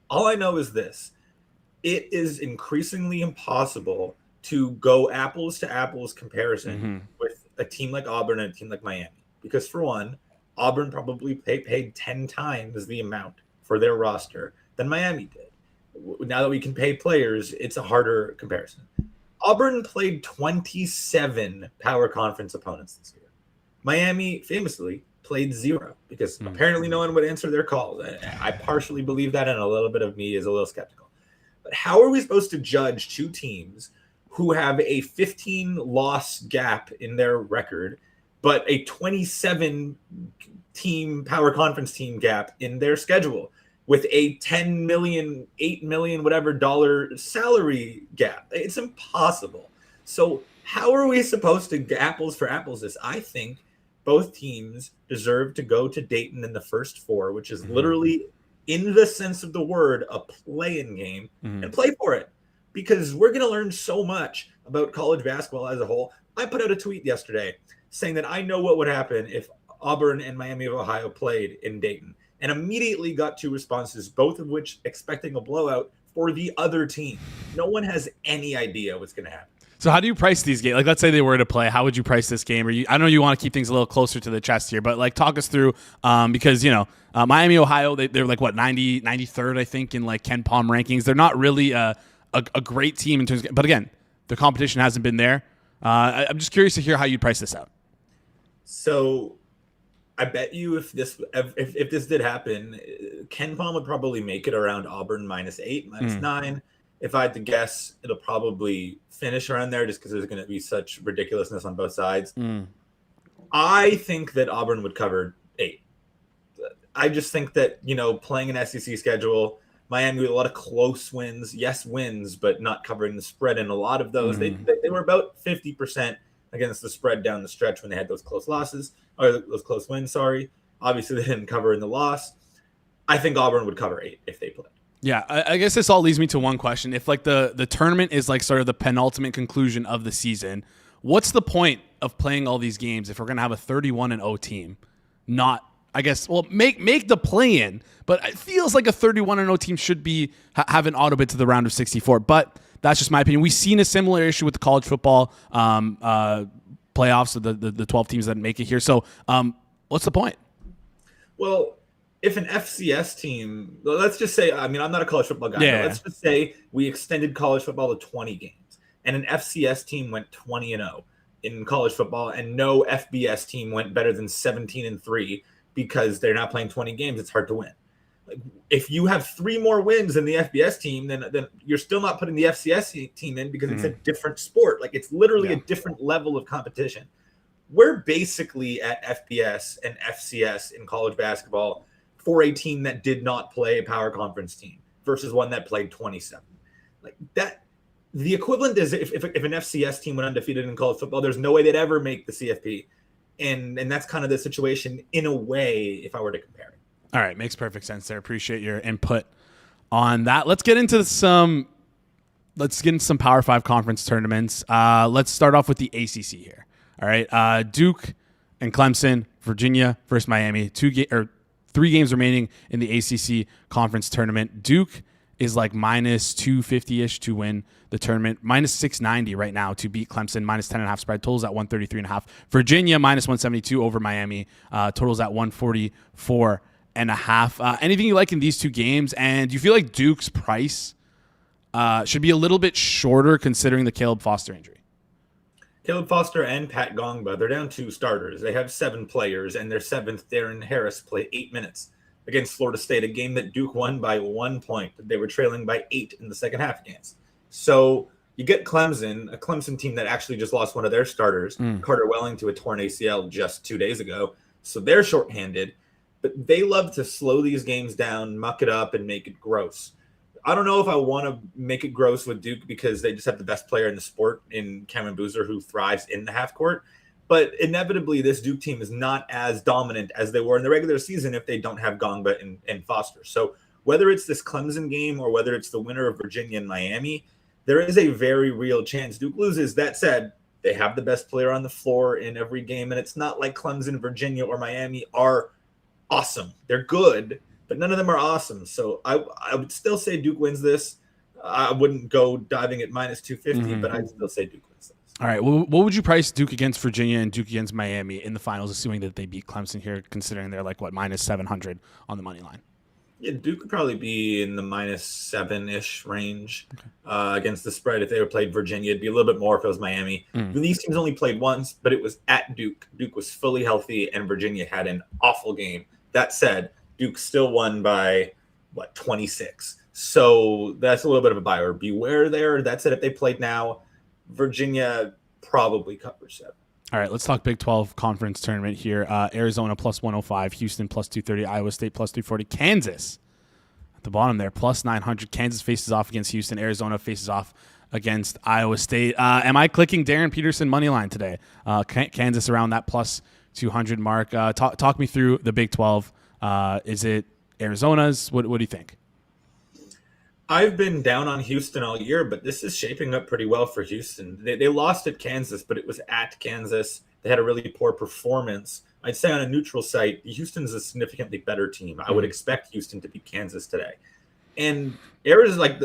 All I know is this. It is increasingly impossible to go apples to apples comparison with a team like Auburn and a team like Miami. Because for one, Auburn probably paid 10 times the amount for their roster than Miami did. Now that we can pay players, it's a harder comparison. Auburn played 27 power conference opponents this year. Miami famously played 0 because apparently no one would answer their calls. I partially believe that, and a little bit of me is a little skeptical. But how are we supposed to judge two teams who have a 15-loss gap in their record, but a 27-team power conference team gap in their schedule with a $10 million, $8 million, whatever dollar salary gap? It's impossible. So how are we supposed to apples for apples this? I think both teams deserve to go to Dayton in the first 4, which is literally, in the sense of the word, a play-in game, and play for it. Because we're going to learn so much about college basketball as a whole. I put out a tweet yesterday saying that I know what would happen if Auburn and Miami of Ohio played in Dayton, and immediately got 2 responses, both of which expecting a blowout for the other team. No one has any idea what's going to happen. So how do you price these games? Let's say they were to play. How would you price this game? I know you want to keep things a little closer to the chest here, but talk us through because, Miami, Ohio, they're 93rd, I think, in Ken Palm rankings. They're not really a great team in terms of, but again, the competition hasn't been there. I'm just curious to hear how you price this out. So I bet you if this did happen, Ken Palm would probably make it around Auburn -8, -9. If I had to guess, it'll probably finish around there just because there's going to be such ridiculousness on both sides. I think that Auburn would cover 8. I just think that, playing an SEC schedule, Miami with a lot of close wins, yes, wins, but not covering the spread. And a lot of those, they were about 50% against the spread down the stretch when they had those close losses, or those close wins, sorry. Obviously, they didn't cover in the loss. I think Auburn would cover 8 if they played. Yeah, I guess this all leads me to one question. If like the tournament is like sort of the penultimate conclusion of the season, what's the point of playing all these games if we're going to have a 31-0 team? Not, I guess, well, make the play-in, but it feels like a 31-0 team should be have an auto bid to the round of 64. But that's just my opinion. We've seen a similar issue with the college football playoffs, the 12 teams that make it here. So what's the point? Well, if an FCS team, let's just say, I'm not a college football guy, but let's just say we extended college football to 20 games, and an FCS team went 20-0 in college football, and no FBS team went better than 17-3 because they're not playing 20 games. It's hard to win. Like, if you have 3 more wins than the FBS team, then you're still not putting the FCS team in because it's a different sport. Like, it's literally a different level of competition. We're basically at FBS and FCS in college basketball for a team that did not play a power conference team versus one that played 27. Like that, the equivalent is if an FCS team went undefeated in college football, there's no way they'd ever make the CFP. And that's kind of the situation in a way, if I were to compare it. All right. Makes perfect sense there. Appreciate your input on that. Let's get into some Power 5 conference tournaments. Let's start off with the ACC here. All right. Duke and Clemson, Virginia versus Miami, 3 games remaining in the ACC conference tournament. Duke is like minus 250-ish to win the tournament, minus 690 right now to beat Clemson, minus 10.5 spread, totals at 133.5. Virginia minus 172 over Miami, totals at 144.5. Anything you like in these 2 games? And do you feel like Duke's price should be a little bit shorter considering the Caleb Foster injury? Caleb Foster and Pat Gongba, they're down 2 starters. They have 7 players, and their 7th, Darren Harris, played 8 minutes against Florida State, a game that Duke won by 1 point. They were trailing by 8 in the second half against. So you get Clemson, a Clemson team that actually just lost one of their starters, Carter Welling, to a torn ACL just 2 days ago. So they're shorthanded, but they love to slow these games down, muck it up, and make it gross. I don't know if I want to make it gross with Duke because they just have the best player in the sport in Cameron Boozer, who thrives in the half court. But inevitably, this Duke team is not as dominant as they were in the regular season if they don't have Gongba and Foster. So whether it's this Clemson game or whether it's the winner of Virginia and Miami, there is a very real chance Duke loses. That said, they have the best player on the floor in every game, and it's not like Clemson, Virginia, or Miami are awesome. They're good, but none of them are awesome. So I would still say Duke wins this. I wouldn't go diving at minus 250, but I'd still say Duke wins this. All right. Well, what would you price Duke against Virginia and Duke against Miami in the finals, assuming that they beat Clemson here, considering they're like, minus 700 on the money line? Yeah, Duke would probably be in the minus 7-ish range against the spread. If they were played Virginia, it'd be a little bit more if it was Miami. These teams only played once, but it was at Duke. Duke was fully healthy, and Virginia had an awful game. That said, Duke still won by, 26. So that's a little bit of a buyer. Beware there. That said, if they played now, Virginia probably covers 7. All right, let's talk Big 12 conference tournament here. Arizona plus 105, Houston plus 230, Iowa State plus 340, Kansas at the bottom there, plus 900. Kansas faces off against Houston. Arizona faces off against Iowa State. Am I clicking Darren Peterson money line today? Kansas around that plus 200 mark. Talk me through the Big 12. Is it Arizona's? What do you think? I've been down on Houston all year, but this is shaping up pretty well for Houston. They lost at Kansas, but it was at Kansas. They had a really poor performance. I'd say on a neutral site, Houston's a significantly better team. I would expect Houston to beat Kansas today. And Arizona's like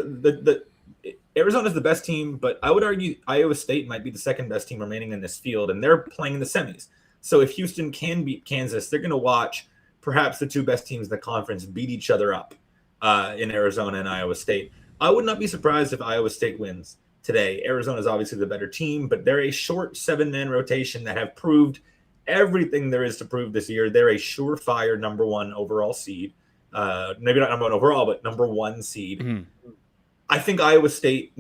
Arizona's the best team, but I would argue Iowa State might be the second best team remaining in this field, and they're playing in the semis. So if Houston can beat Kansas, they're going to watch perhaps the 2 best teams in the conference beat each other up. In Arizona and Iowa State. I would not be surprised if Iowa State wins today. Arizona is obviously the better team, but they're a short 7-man rotation that have proved everything there is to prove this year. They're a surefire number 1 overall seed. Maybe not number 1 overall, but number 1 seed. I think Iowa State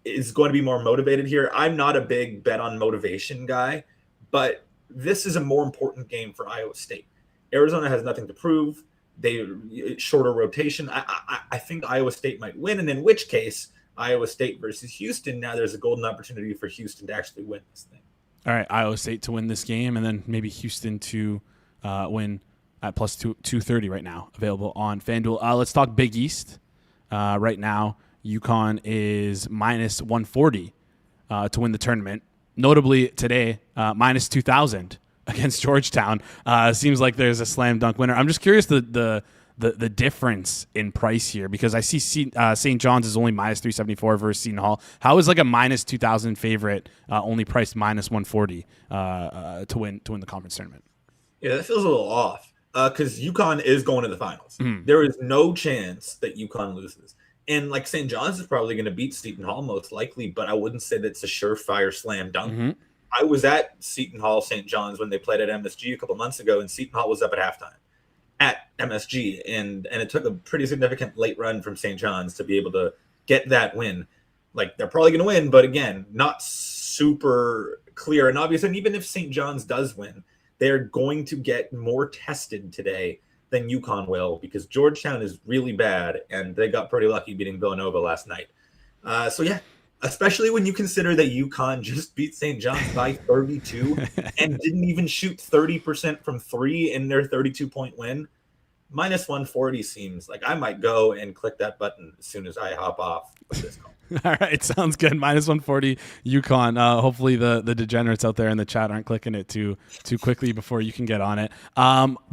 is going to be more motivated here. I'm not a big bet on motivation guy, but this is a more important game for Iowa State. Arizona has nothing to prove. They shorter rotation. I think Iowa State might win, and in which case, Iowa State versus Houston. Now there's a golden opportunity for Houston to actually win this thing. All right, Iowa State to win this game, and then maybe Houston to win at plus 230 right now, available on FanDuel. Let's talk Big East. Right now, UConn is minus 140 to win the tournament. Notably today, minus 2,000 against Georgetown. Seems like there's a slam dunk winner. I'm just curious the difference in price here, because I see St. John's is only minus 374 versus Seton Hall. How is like a minus 2,000 favorite only priced minus 140 to win the conference tournament? Yeah, that feels a little off because UConn is going to the finals. There is no chance that UConn loses. And like St. John's is probably going to beat Seton Hall most likely, but I wouldn't say that's a surefire slam dunk. I was at Seton Hall, St. John's when they played at MSG a couple months ago, and Seton Hall was up at halftime at MSG, and it took a pretty significant late run from St. John's to be able to get that win. Like, they're probably going to win, but again, not super clear and obvious. And even if St. John's does win, they're going to get more tested today than UConn will, because Georgetown is really bad, and they got pretty lucky beating Villanova last night. So yeah, especially when you consider that UConn just beat St. John's by 32 and didn't even shoot 30% from three in their 32-point win. Minus 140 seems like I might go and click that button as soon as I hop off of this call. All right, sounds good. Minus 140 UConn. Hopefully the degenerates out there in the chat aren't clicking it too quickly before you can get on it.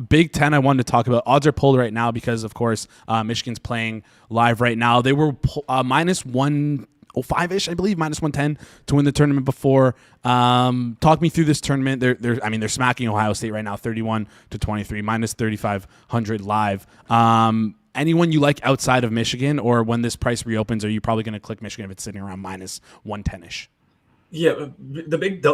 Big Ten I wanted to talk about. Odds are pulled right now because, of course, Michigan's playing live right now. They were minus 105-ish, I believe, minus 110 to win the tournament before. Talk me through this tournament. They're smacking Ohio State right now, 31-23, minus 3,500 live. Anyone you like outside of Michigan, or when this price reopens, are you probably going to click Michigan if it's sitting around minus 110-ish? Yeah,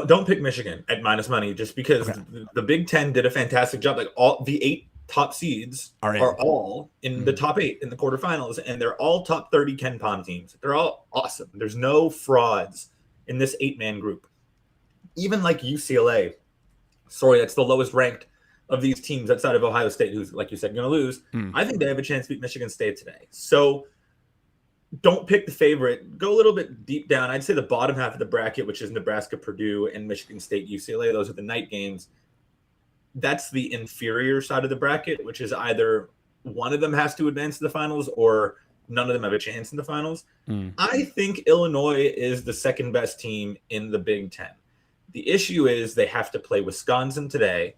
don't pick Michigan at minus money, just because the Big Ten did a fantastic job. Like, all the 8 top seeds are all in the top 8 in the quarterfinals, and they're all top 30 Ken Pom teams. They're all awesome. There's no frauds in this 8-man group. Even like UCLA, that's the lowest ranked of these teams outside of Ohio State, who's, like you said, going to lose. I think they have a chance to beat Michigan State today. So don't pick the favorite. Go a little bit deep down. I'd say the bottom half of the bracket, which is Nebraska, Purdue, and Michigan State, UCLA. Those are the night games. That's the inferior side of the bracket, which is either one of them has to advance to the finals or none of them have a chance in the finals. I think Illinois is the second best team in the Big Ten. The issue is they have to play Wisconsin today,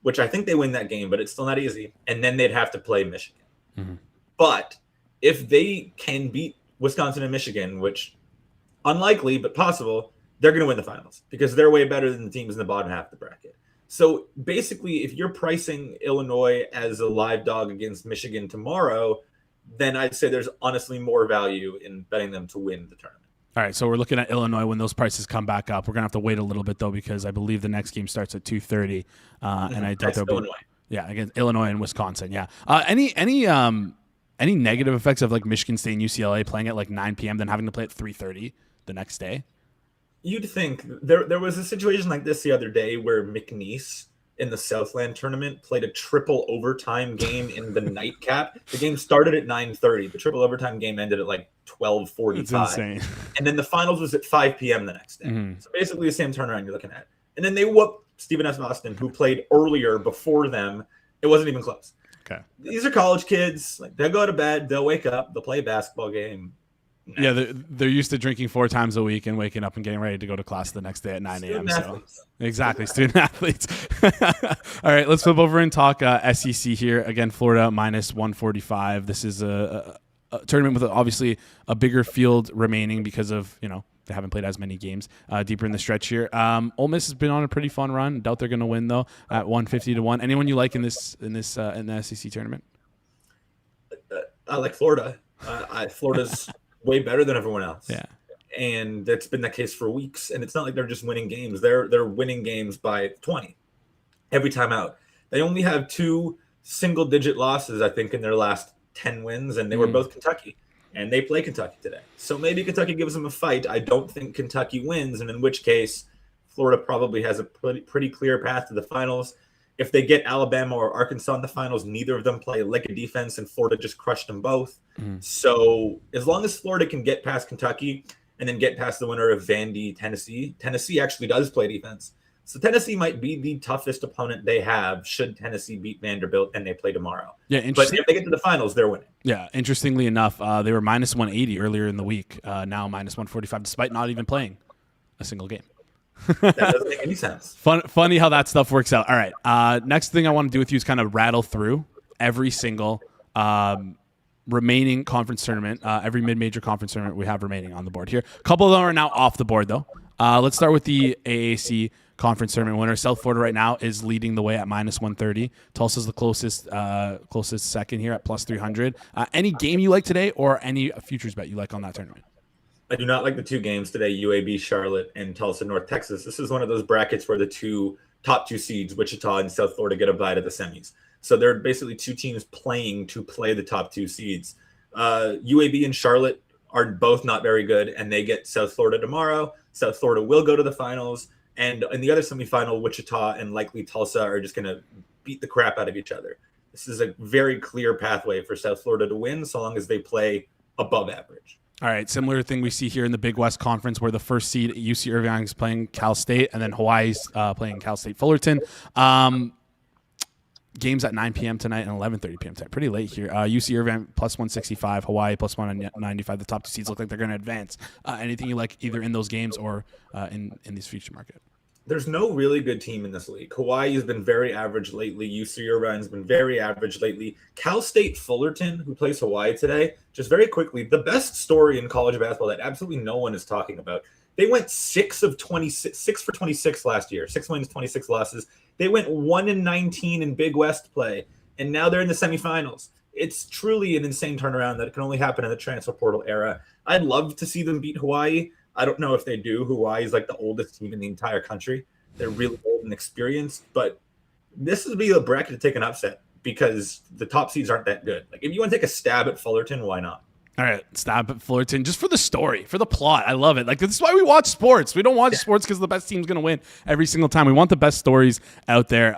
which I think they win that game, but it's still not easy. And then they'd have to play Michigan. But if they can beat Wisconsin and Michigan, which unlikely but possible, they're going to win the finals because they're way better than the teams in the bottom half of the bracket. So basically, if you're pricing Illinois as a live dog against Michigan tomorrow, then I'd say there's honestly more value in betting them to win the tournament. All right, so we're looking at Illinois when those prices come back up. We're going to have to wait a little bit, though, because I believe the next game starts at 2:30. And I doubt there'll be against Illinois and Wisconsin. Yeah. Any negative effects of like Michigan State and UCLA playing at like 9 p.m. then having to play at 3:30 the next day? You'd think there was a situation like this the other day where McNeese in the Southland tournament played a triple overtime game in the nightcap. The game started at 9:30. The triple overtime game ended at like 12:45. It's insane. And then the finals was at 5 p.m. the next day. So basically the same turnaround you're looking at. And then they whooped Stephen F. Austin, who played earlier before them. It wasn't even close. Okay. These are college kids. Like, they'll go to bed, they'll wake up, they'll play a basketball game. Yeah, they're used to drinking 4 times a week and waking up and getting ready to go to class the next day at 9 a.m. So exactly, student athletes. All right, let's flip over and talk SEC here. Again, Florida minus 145. This is a tournament with obviously a bigger field remaining because of, they haven't played as many games deeper in the stretch here. Ole Miss has been on a pretty fun run. Doubt they're going to win though at 150-1. Anyone you like in the SEC tournament? I like Florida. Florida's way better than everyone else. Yeah. And that's been the case for weeks. And it's not like they're just winning games. They're winning games by 20 every time out. They only have 2 single-digit losses, I think, in their last 10 wins, and they were both Kentucky. And they play Kentucky today. So maybe Kentucky gives them a fight. I don't think Kentucky wins, and in which case Florida probably has a pretty clear path to the finals. If they get Alabama or Arkansas in the finals, neither of them play like a defense, and Florida just crushed them both. So as long as Florida can get past Kentucky and then get past the winner of Vandy, Tennessee actually does play defense. So Tennessee might be the toughest opponent they have should Tennessee beat Vanderbilt and they play tomorrow. Yeah, but if they get to the finals, they're winning. Yeah, interestingly enough, they were minus 180 earlier in the week. Now minus 145, despite not even playing a single game. That doesn't make any sense. Funny how that stuff works out. All right, next thing I want to do with you is kind of rattle through every single remaining conference tournament, every mid-major conference tournament we have remaining on the board here. A couple of them are now off the board, though. Let's start with the AAC conference tournament winner. South Florida right now is leading the way at minus 130. Tulsa's the closest second here at plus 300. Any game you like today or any futures bet you like on that tournament? I do not like the two games today, UAB Charlotte and Tulsa North Texas. This is one of those brackets where the top two seeds, Wichita and South Florida, get a bye to the semis. So they're basically two teams playing to play the top two seeds. UAB and Charlotte are both not very good, and they get South Florida tomorrow. South Florida will go to the finals. And in the other semifinal, Wichita and likely Tulsa are just going to beat the crap out of each other. This is a very clear pathway for South Florida to win so long as they play above average. All right, similar thing we see here in the Big West Conference where the first seed, UC Irvine, is playing Cal State, and then Hawaii's playing Cal State Fullerton. Games at 9 p.m. tonight and 11:30 p.m. tonight. Pretty late here. UC Irvine plus 165, Hawaii plus 195. The top two seeds look like they're going to advance. Anything you like either in those games or in this future market? There's no really good team in this league. Hawaii has been very average lately. UC Irvine's been very average lately. Cal State Fullerton, who plays Hawaii today, just very quickly, the best story in college basketball that absolutely no one is talking about. They went 6 for 26 last year, 6 wins, 26 losses. They went 1-19 in Big West play, and now they're in the semifinals. It's truly an insane turnaround that can only happen in the transfer portal era. I'd love to see them beat Hawaii. I don't know if they do. Hawaii is like the oldest team in the entire country. They're really old and experienced, but this would be a bracket to take an upset because the top seeds aren't that good. Like if you want to take a stab at Fullerton, why not? All right, stab at Fullerton just for the story, for the plot. I love it. Like this is why we watch sports. We don't watch sports because the best team's going to win every single time. We want the best stories out there.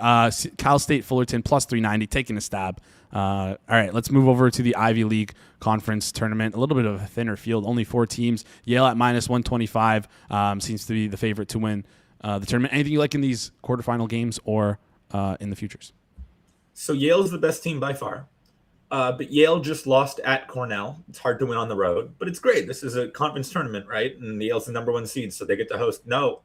Cal State Fullerton plus 390, taking a stab. All right, let's move over to the Ivy League Conference Tournament. A little bit of a thinner field, only 4 teams. Yale at minus 125 seems to be the favorite to win the tournament. Anything you like in these quarterfinal games or in the futures? So Yale's the best team by far. But Yale just lost at Cornell. It's hard to win on the road, but it's great. This is a conference tournament, right? And Yale's the number 1 seed, so they get to host. No,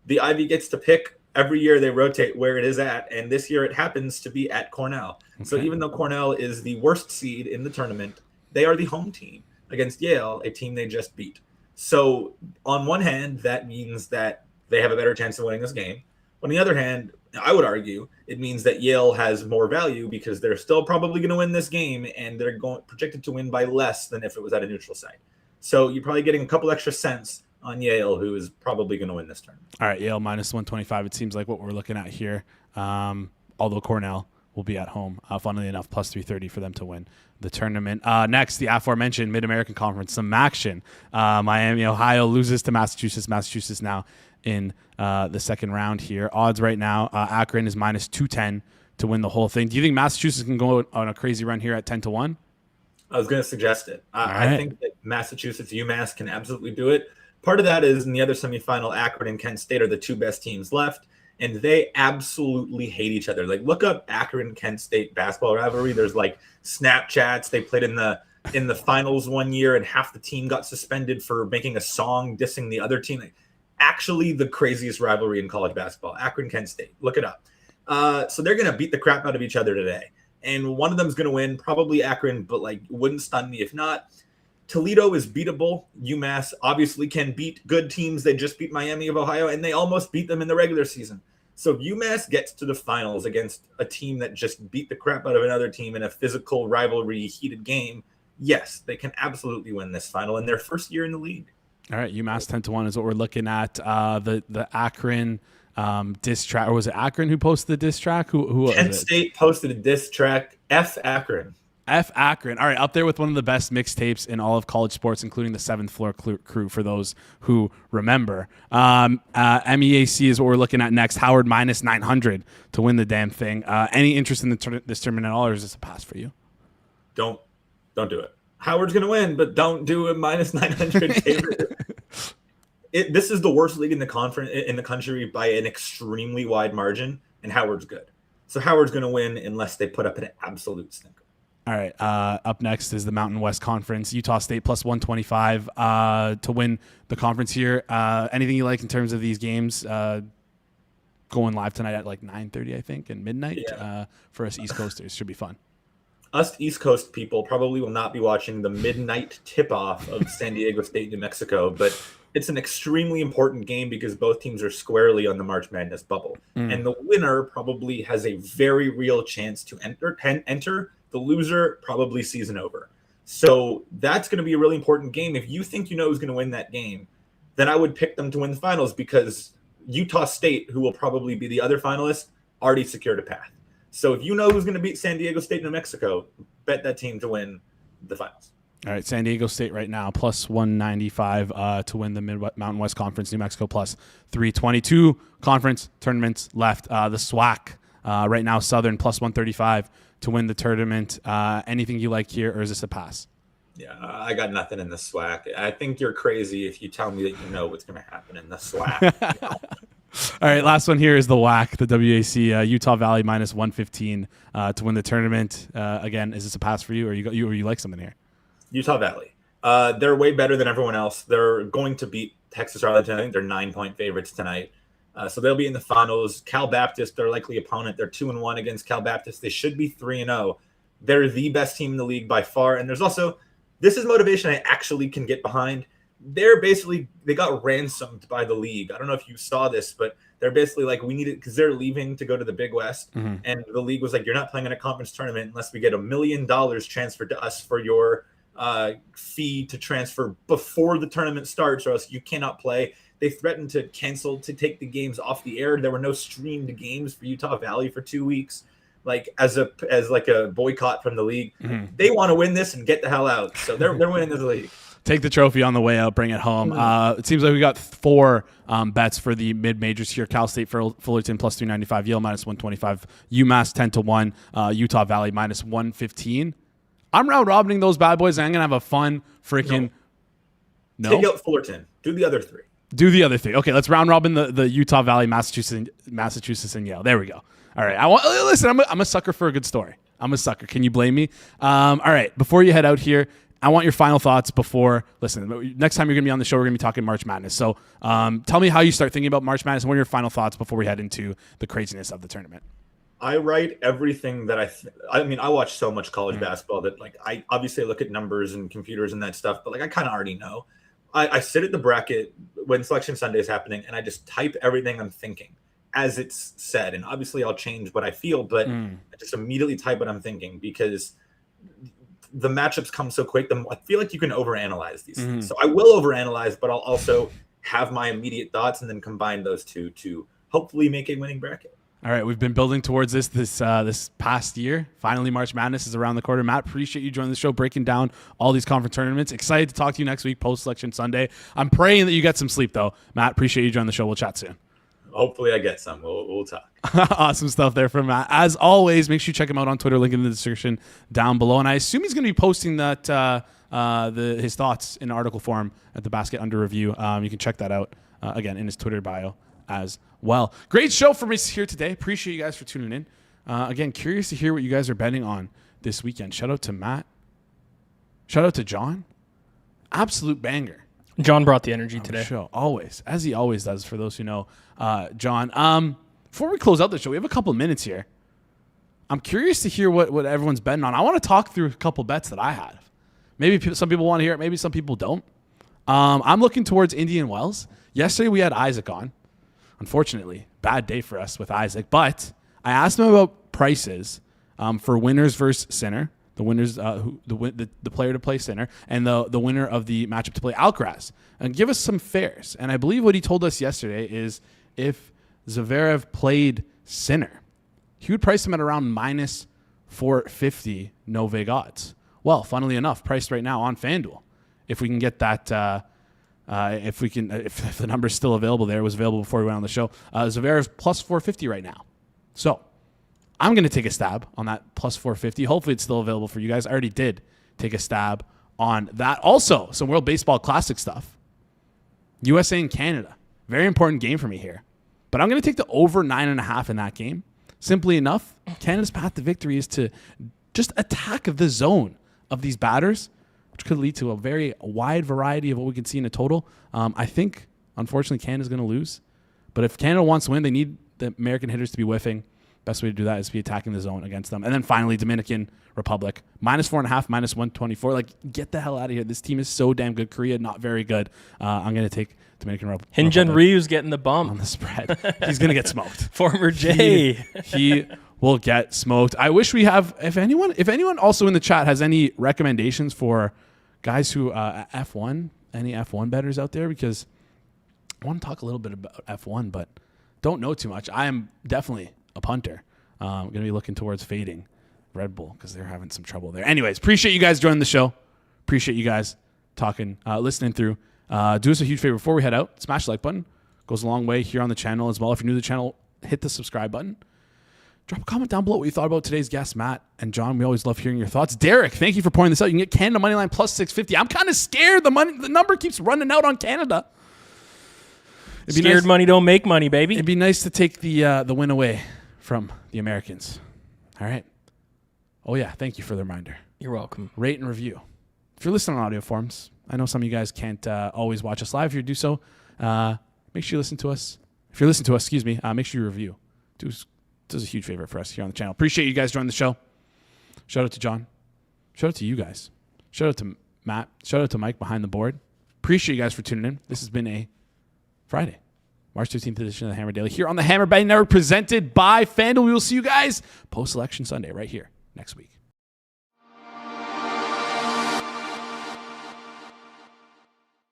the Ivy gets to pick. Every year they rotate where it is at, and this year it happens to be at Cornell. Okay. So even though Cornell is the worst seed in the tournament, they are the home team against Yale, a team they just beat. So on one hand, that means that they have a better chance of winning this game. On the other hand, I would argue it means that Yale has more value because they're still probably going to win this game, and they're projected to win by less than if it was at a neutral site. So you're probably getting a couple extra cents on Yale, who is probably going to win this tournament. All right, Yale minus 125. It seems like what we're looking at here. Although Cornell will be at home, funnily enough, plus 330 for them to win the tournament. Next, the aforementioned Mid-American Conference, some action. Miami, Ohio loses to Massachusetts. Massachusetts now in the second round here. Odds right now, Akron is minus 210 to win the whole thing. Do you think Massachusetts can go on a crazy run here at 10-1? I was going to suggest it. Right. I think that Massachusetts, UMass can absolutely do it. Part of that is in the other semifinal, Akron and Kent State are the 2 best teams left, and they absolutely hate each other. Like, look up Akron Kent State basketball rivalry. There's like Snapchats. They played in the finals one year, and half the team got suspended for making a song dissing the other team. Like, actually, the craziest rivalry in college basketball. Akron Kent State. Look it up. So they're gonna beat the crap out of each other today, and one of them's gonna win. Probably Akron, but like wouldn't stun me if not. Toledo is beatable. UMass obviously can beat good teams. They just beat Miami of Ohio, and they almost beat them in the regular season. So if UMass gets to the finals against a team that just beat the crap out of another team in a physical rivalry heated game, yes, they can absolutely win this final in their first year in the league. All right, UMass 10-1 is what we're looking at. The Akron diss track, or was it Akron who posted the diss track? Who Kent State posted a diss track. F Akron. F Akron. All right, up there with one of the best mixtapes in all of college sports, including the Seventh Floor Crew, for those who remember. MEAC is what we're looking at next. Howard minus 900 to win the damn thing. Any interest in this tournament at all, or is this a pass for you? Don't do it. Howard's going to win, but don't do a minus 900 favorite. This is the worst league in the conference in the country by an extremely wide margin, and Howard's good. So Howard's going to win unless they put up an absolute stinker. All right. Up next is the Mountain West Conference. Utah State plus 125 to win the conference here. Anything you like in terms of these games? Going live tonight at like 9:30, I think, and midnight for us East Coasters. Should be fun. Us East Coast people probably will not be watching the midnight tip-off of San Diego State, New Mexico, but it's an extremely important game because both teams are squarely on the March Madness bubble. And the winner probably has a very real chance to enter. The loser, probably season over. So that's going to be a really important game. If you think you know who's going to win that game, then I would pick them to win the finals because Utah State, who will probably be the other finalist, already secured a path. So if you know who's going to beat San Diego State, New Mexico, bet that team to win the finals. All right, San Diego State right now, plus 195 to win the Mountain West Conference. New Mexico plus 322. Conference tournaments left. The SWAC right now, Southern plus 135 to win the tournament. Anything you like here, or is this a pass? Yeah, I got nothing in the SWAC. I think you're crazy if you tell me that you know what's going to happen in the SWAC. All right, last one here is the WAC, the WAC, Utah Valley minus 115 to win the tournament. Again, is this a pass for you, or you like something here? Utah Valley. They're way better than everyone else. They're going to beat Texas Arlington. I think they're 9-point favorites tonight. So they'll be in the finals. Cal Baptist, their likely opponent. They're 2-1 against Cal Baptist. They should be 3-0. They're the best team in the league by far. And there's also, this is motivation I actually can get behind. They got ransomed by the league. I don't know if you saw this, but they're basically like, we need it because they're leaving to go to the Big West. And the league was like, you're not playing in a conference tournament unless we get $1 million transferred to us for your fee to transfer before the tournament starts, or else you cannot play. They threatened to cancel, to take the games off the air. There were no streamed games for Utah Valley for 2 weeks, like as a boycott from the league. They want to win this and get the hell out. So they're winning this league. Take the trophy on the way out, bring it home. It seems like we got 4 bets for the mid-majors here. Cal State Fullerton plus 395, Yale minus 125, UMass 10-1, Utah Valley minus 115. I'm round robining those bad boys, and I'm gonna have a fun freaking. No. Take out Fullerton. Do the other 3. Do the other 3. Okay, let's round robin the Utah Valley, Massachusetts, and Yale. There we go. All right. Listen. I'm a sucker for a good story. I'm a sucker. Can you blame me? All right. Before you head out here, I want your final thoughts before. Listen, next time you're gonna be on the show, we're gonna be talking March Madness. So, tell me how you start thinking about March Madness, and what are your final thoughts before we head into the craziness of the tournament. I write everything that I mean, I watch so much college basketball that like I obviously look at numbers and computers and that stuff, but like I kind of already know. I sit at the bracket when Selection Sunday is happening, and I just type everything I'm thinking as it's said. And obviously I'll change what I feel, but I just immediately type what I'm thinking because the matchups come so quick. I feel like you can overanalyze these things. So I will overanalyze, but I'll also have my immediate thoughts and then combine those two to hopefully make a winning bracket. All right, we've been building towards this past year. Finally, March Madness is around the corner. Matt, appreciate you joining the show, breaking down all these conference tournaments. Excited to talk to you next week, post-Selection Sunday. I'm praying that you get some sleep, though. Matt, appreciate you joining the show. We'll chat soon. Hopefully I get some. We'll talk. Awesome stuff there from Matt. As always, make sure you check him out on Twitter. Link in the description down below. And I assume he's going to be posting that his thoughts in article form at the Basket Under Review. You can check that out, again, in his Twitter bio as well. Great show for us here today. Appreciate you guys for tuning in. Again, curious to hear what you guys are betting on this weekend. Shout out to Matt. Shout out to John. Absolute banger. John brought the energy today. Show always, as he always does. For those who know, John. Before we close out the show, we have a couple of minutes here. I'm curious to hear what everyone's betting on. I want to talk through a couple bets that I have. Maybe some people want to hear it. Maybe some people don't. I'm looking towards Indian Wells. Yesterday we had Isaac on. Unfortunately, bad day for us with Isaac. But I asked him about prices for winners versus center. The winners, the player to play center, and the winner of the matchup to play Alcaraz, and give us some fares. And I believe what he told us yesterday is if Zverev played center, he would price him at around minus 450 no vig odds. Well, funnily enough, priced right now on FanDuel. If we can get that, if the number's still available there, it was available before we went on the show. Zverev plus 450 right now. So I'm going to take a stab on that plus 450. Hopefully it's still available for you guys. I already did take a stab on that. Also, some World Baseball Classic stuff. USA and Canada. Very important game for me here. But I'm going to take the over 9.5 in that game. Simply enough, Canada's path to victory is to just attack the zone of these batters, which could lead to a very wide variety of what we can see in a total. I think, unfortunately, Canada's going to lose. But if Canada wants to win, they need the American hitters to be whiffing. Best way to do that is to be attacking the zone against them. And then finally, Dominican Republic. -4.5, -124. Like, get the hell out of here. This team is so damn good. Korea, not very good. I'm going to take Dominican Republic. Hyunjin Ryu's getting the bump On the spread. He's going to get smoked. Former J. He will get smoked. I wish we have, if anyone also in the chat has any recommendations for guys who, F1, any F1 bettors out there, because I want to talk a little bit about F1, but don't know too much. I am definitely a punter. I'm going to be looking towards fading Red Bull because they're having some trouble there. Anyways, appreciate you guys joining the show. Appreciate you guys talking, listening through. Do us a huge favor before we head out. Smash the like button. Goes a long way here on the channel as well. If you're new to the channel, hit the subscribe button. Drop a comment down below what you thought about today's guests, Matt and John. We always love hearing your thoughts. Derek, thank you for pointing this out. You can get Canada Moneyline plus 650. I'm kind of scared. The number keeps running out on Canada. Scared money don't make money, baby. It'd be nice to take the win away from the Americans. All right. Oh, yeah. Thank you for the reminder. You're welcome. Rate and review. If you're listening on audio forms, I know some of you guys can't always watch us live. If you do so, make sure you listen to us. If you're listening to us, make sure you review. Does a huge favor for us here on the channel. Appreciate you guys joining the show. Shout out to John. Shout out to you guys. Shout out to Matt. Shout out to Mike behind the board. Appreciate you guys for tuning in. This has been a Friday, March 15th edition of the Hammer Daily here on the Hammer Betting Network, presented by FanDuel. We will see you guys post-election Sunday right here next week.